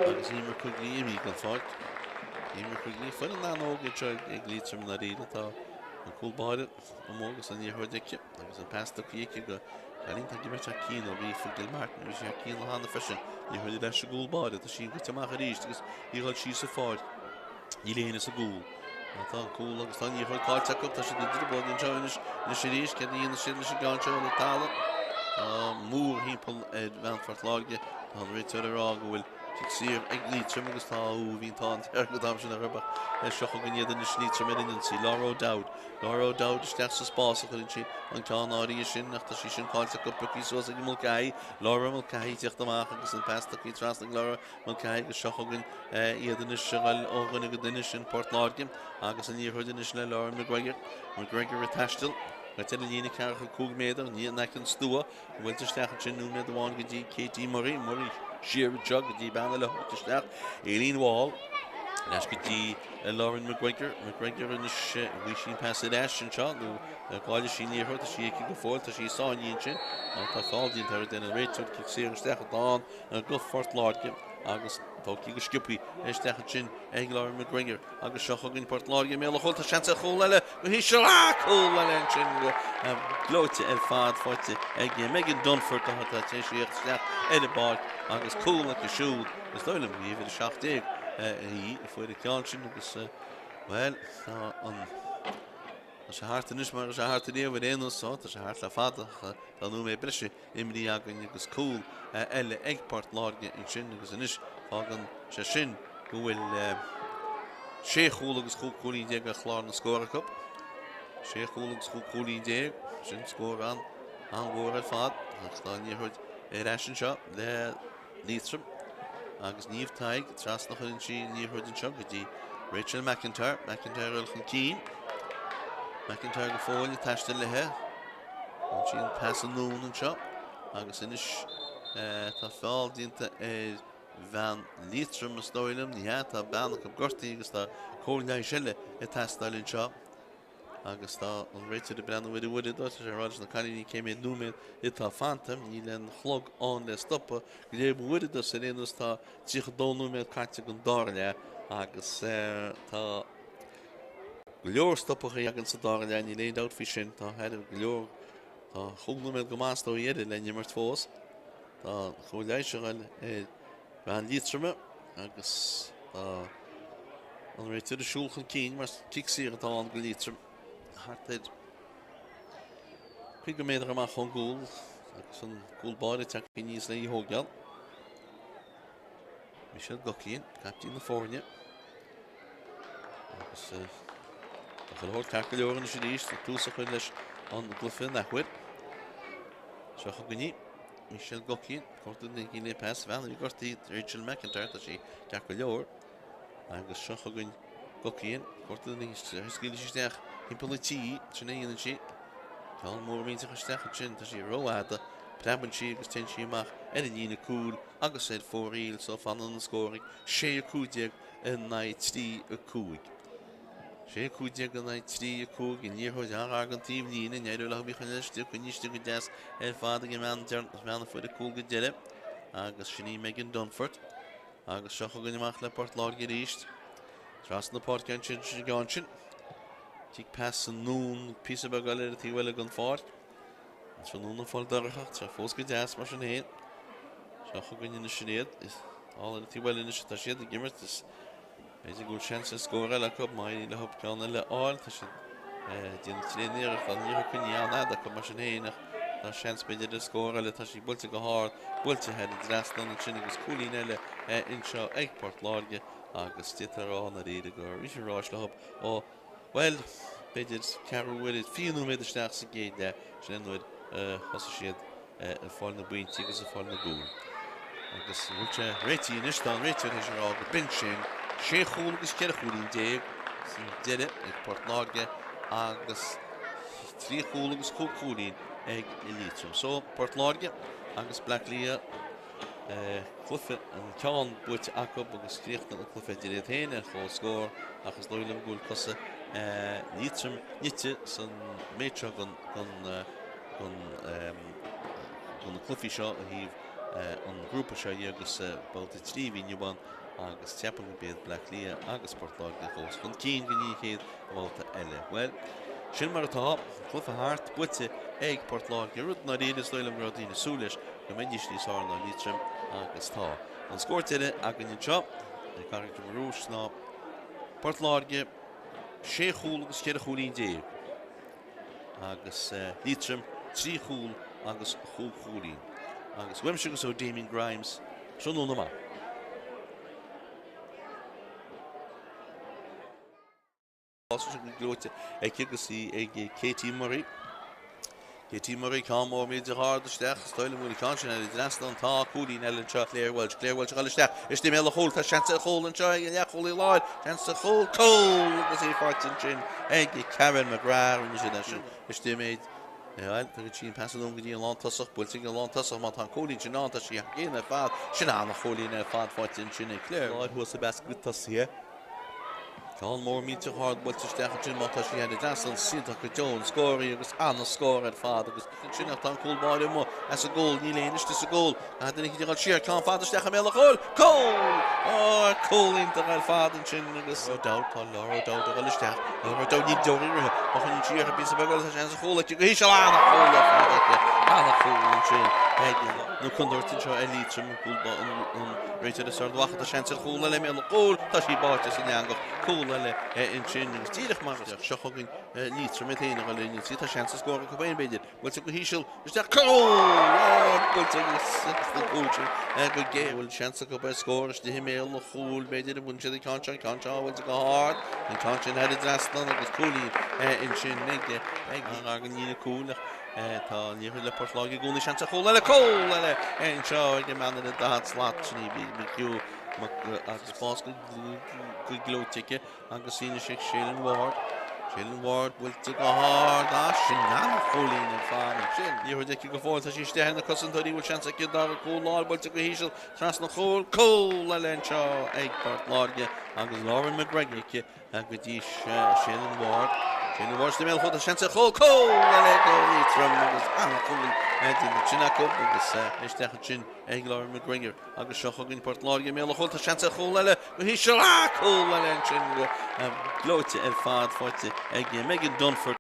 [SPEAKER 1] agus nímar chuglí mí gan fáilt nímar chuglí fan an anóga seo ag líitrim na réile tá an cúlbáide amógus an níorthdice agus an pesta cíice go Galínta gimar a cín ó bhí fugil Martin agus sé cín le hána fesin ní chuidir leis a gúlbáide tá sí go teach a ríist agus íáil sí sa fáid ní léana sa gúl Tá cool agus tá níor cáilte go tá sé dribble an teis na sé ríéis ce íon sin na sé gáte le tála múr hípal Avant Fort Láirge tá réitear ará go bhfuil sir ag lítrim agus tá hín tá ar go dám sin a rubach seocha go níiad na slítrim in sí Láró Dowd isteach sa spása chuinn si an ceán áí sin nach tá sí sin cáilte go buí so a mú cai Lára mú cai teocht amach agus an pestaí tras na Lára man cai go seochagann iad is seáil óganna go duine sin Port Láirge agus an níorthúidir le Lára McGregor a teistil te lína cear chu cúg méidir ní necinn stúa bhfuil isteach sin nú méid bháin go dtí Katie Murray siar jog go dtí banna le isteach Éilín Wall leis go dtí Lauren McGregor in bhí sin pas éis sin seo nó gáile sin níorthir a sí go fáil tá sí sáíonn sin tá fáildín tar den réitú kick sé isteach dáin a go Fort Láirge agus tóí go sciúpaí isteach sin ag Lauren McGregor agus seochagann Port Láirge mé chuilta seansa choleile go hí se choleile sin go glóite fád fáite ag Megan Dunford a té síocht idir báid agus cúla go siúd gus dóilm hí idir 16 hí fuidir ceáil sin agus well an sé háart is mar sé háart níomh éanaá tá sé háart le fada tá nó mé breise imí agan agus cúl eile ag Port Láirge in sin agus inis fágan sé sin go bhfuil sé chúla agus chúlín déag a chláir na scóracup sé chúla agus chúlín déag sin scór an ghóir fad agus tá níorthúid éisin seo le lítrim agus níomh taig tras nach chuinn si níorthúid an seo go dtí Rachel McIntyre chun cín McIntyre go fáil teiste lethe an sin pas an nún an seo agus inis tá fáil dínta bhean lítrim a stóilm ní tá banna go gortaí agus tá cóirleid seile i testáilinn seo agus tá an réite de brenn bhfuidir bhuiide dó sé ráid na caiiní céimé núméid i tá fantam ní len chlog an le stoppa go léir bhuiide sé réanús tá tícha dónúméid caite gon dáile agus tá leor stoppacha agan sa dáile ní léon dát fi sin tá heidir leor tá chugnúméid go mástal idir le nimmer fós tá choléisiáil bhean lítrime agus an réite de siúlchan cín mar kicksí atá an go lítrim hartid chuig go méidir amach chun gúil agus an gúlbáide teach níos le íthógeal Michel Gocín captain na fórne agus chuir ceach go leor an sé ríist túsa chuin leis an glufa nachhuiid seocha goní Michel Gocín chuirta na gine pas bhean í gortaí Rachel McIntyre tá sí ceach go leor agus seocha goin Gocín chuirta na scíile sísteach impolítí sinna dhéanaan si tá mór míinte chuisteach sin tá sí róáda preban si agus ten si amach ar a dína cúil agus é fóríil so fan an scóring sé a cúideag in naid tí a cúig sé cúideag in naid tí a cúig in níorthóid agan tíom lína neidir le bhí chun leiste chu níiste go deas ar fáda go meanna fuid a cúil go deire agus sinní Megan Dunford agus seocha go amach le Port Láirge ríist tras na Port gan sin gáin sin tí pas an nún pí a galir tí bhfuil an fád So nun voll darach, so fos gedas mar schon heen. So gogin in de schneed is all in die well in de tasje de gimmert is. Is a good chance to score la cup my le hope kan le all tas die trainer van hier kun je aan dat kom maar schon heen. Da chance bij de score le tas bolte gehard, bolte het de rest dan het sinnig is coolinelle in show Eikport Láirge agus titar aan de rede go. Is je rush le hope. Oh well Beidir Carol with it fiú mé de staachse géid de sin nooit has siad fall na buinte agus a fall na gúil. Agus bhúlte réití in istan réití is rá go bin sin sé chúil agus ceir chúlín déag sin deire ag Port Láirge agus trí chúil agus chúlín ag i Liatroim. So Port Láirge agus Black Lia cluffe an ceann buite acu agus críochta an cluffe de réad héine chó scór agus loilem gúil cosa Liatroim nite san métre gon cluffi seo a híh an grúpa seo agus Babhta tríhí nniuban agus teappa go bead Black Lia agus Port Láirge chós chun cín go ní chéad Babhta eile. Well, sin mar atá clufa hart buite ag Port Láirge rud na réad is loilem go dtíine súlis go mendis ní sá na Liatroim agus tá. An scóirteire agan seo ag carachtar marúis ná Port Láirge sé chúil agus ceir chúlín déag agus Liatroim trí chúil agus chúlín agus weimse agus ó Damien Grimes sin nó na glóte ag agus ag Katie Murray. Katie Murray cá mór méid de hard steach stoile múna cansin ar drastan tá cúlín Ellen seo Claire Welch gal steach is tí méle hól tá chance hól an seo ag leachholí láid chance hól cól agus é fartin sin ag Karen McGrath an sin is tí méid ja tu tín pasadún go dtíí an látasach builte an látasach má tá cólín sin ná tá sí géana fad sin anna cholín ar fad fartin sin ag Claire láid hu sa best gutá si Kan mór míte hard builte steach sin má tá sí hena dasan siad go Jones scóirí agus anna scóir ar fad agus sin tá cúil máir mo as a gól ní léanaiste sa gól a duna ag siar cá fad steach a méle gól cól cólínta ar fad an sin agus dá tá Laura dá a gal steach Laura dá ní dóí rithe má chun siar a bí sa bagil a sin sa chóla go hí se anna cól sin nó chundúirtin seo Liatroim gúilba an réite a sard wacha a sin sa chóla le méle gól tá sí báte san neangach cól le in sin agus tíirech mar seo chugin Liatroim héine go leine tí tá seansa scóir go bhéin beidir bhfuil go híisiil isteach bhfuil go géhfuil seansa go bheith scóir de himméil na chúil beidir a bhain siad i canseán bhfuil go hard an canseán head drastan agus cúlín in sin ag agan nína cúlach tá níor le Port Láirge gúna seansa chóla le cól eile an seo ag meanna a dahad slát sin bí ciú agus fás go glótice agus sína sé Sheáin Ward bhfuilte go hard sin ná cholín ar fád an sin. Níor de go fáil tá sí steanna cosantarí bhfuil seansa go dá cól láir bhfuilte go híisiil tras na chól cól eile an seo ag Port Láirge agus Lauren McGregor a go dtí Sheáin Ward. Sheáin Ward de méil chud a seansa chól cól eile go Liatroim agus anna cholín dtína sin acu agus isteach sin ag Lauren McGregor agus seo chugann Port Láirge méil chud a seansa chól eile go híisiil cól eile an sin go glóite ar fad fáilte ag Megan Dunford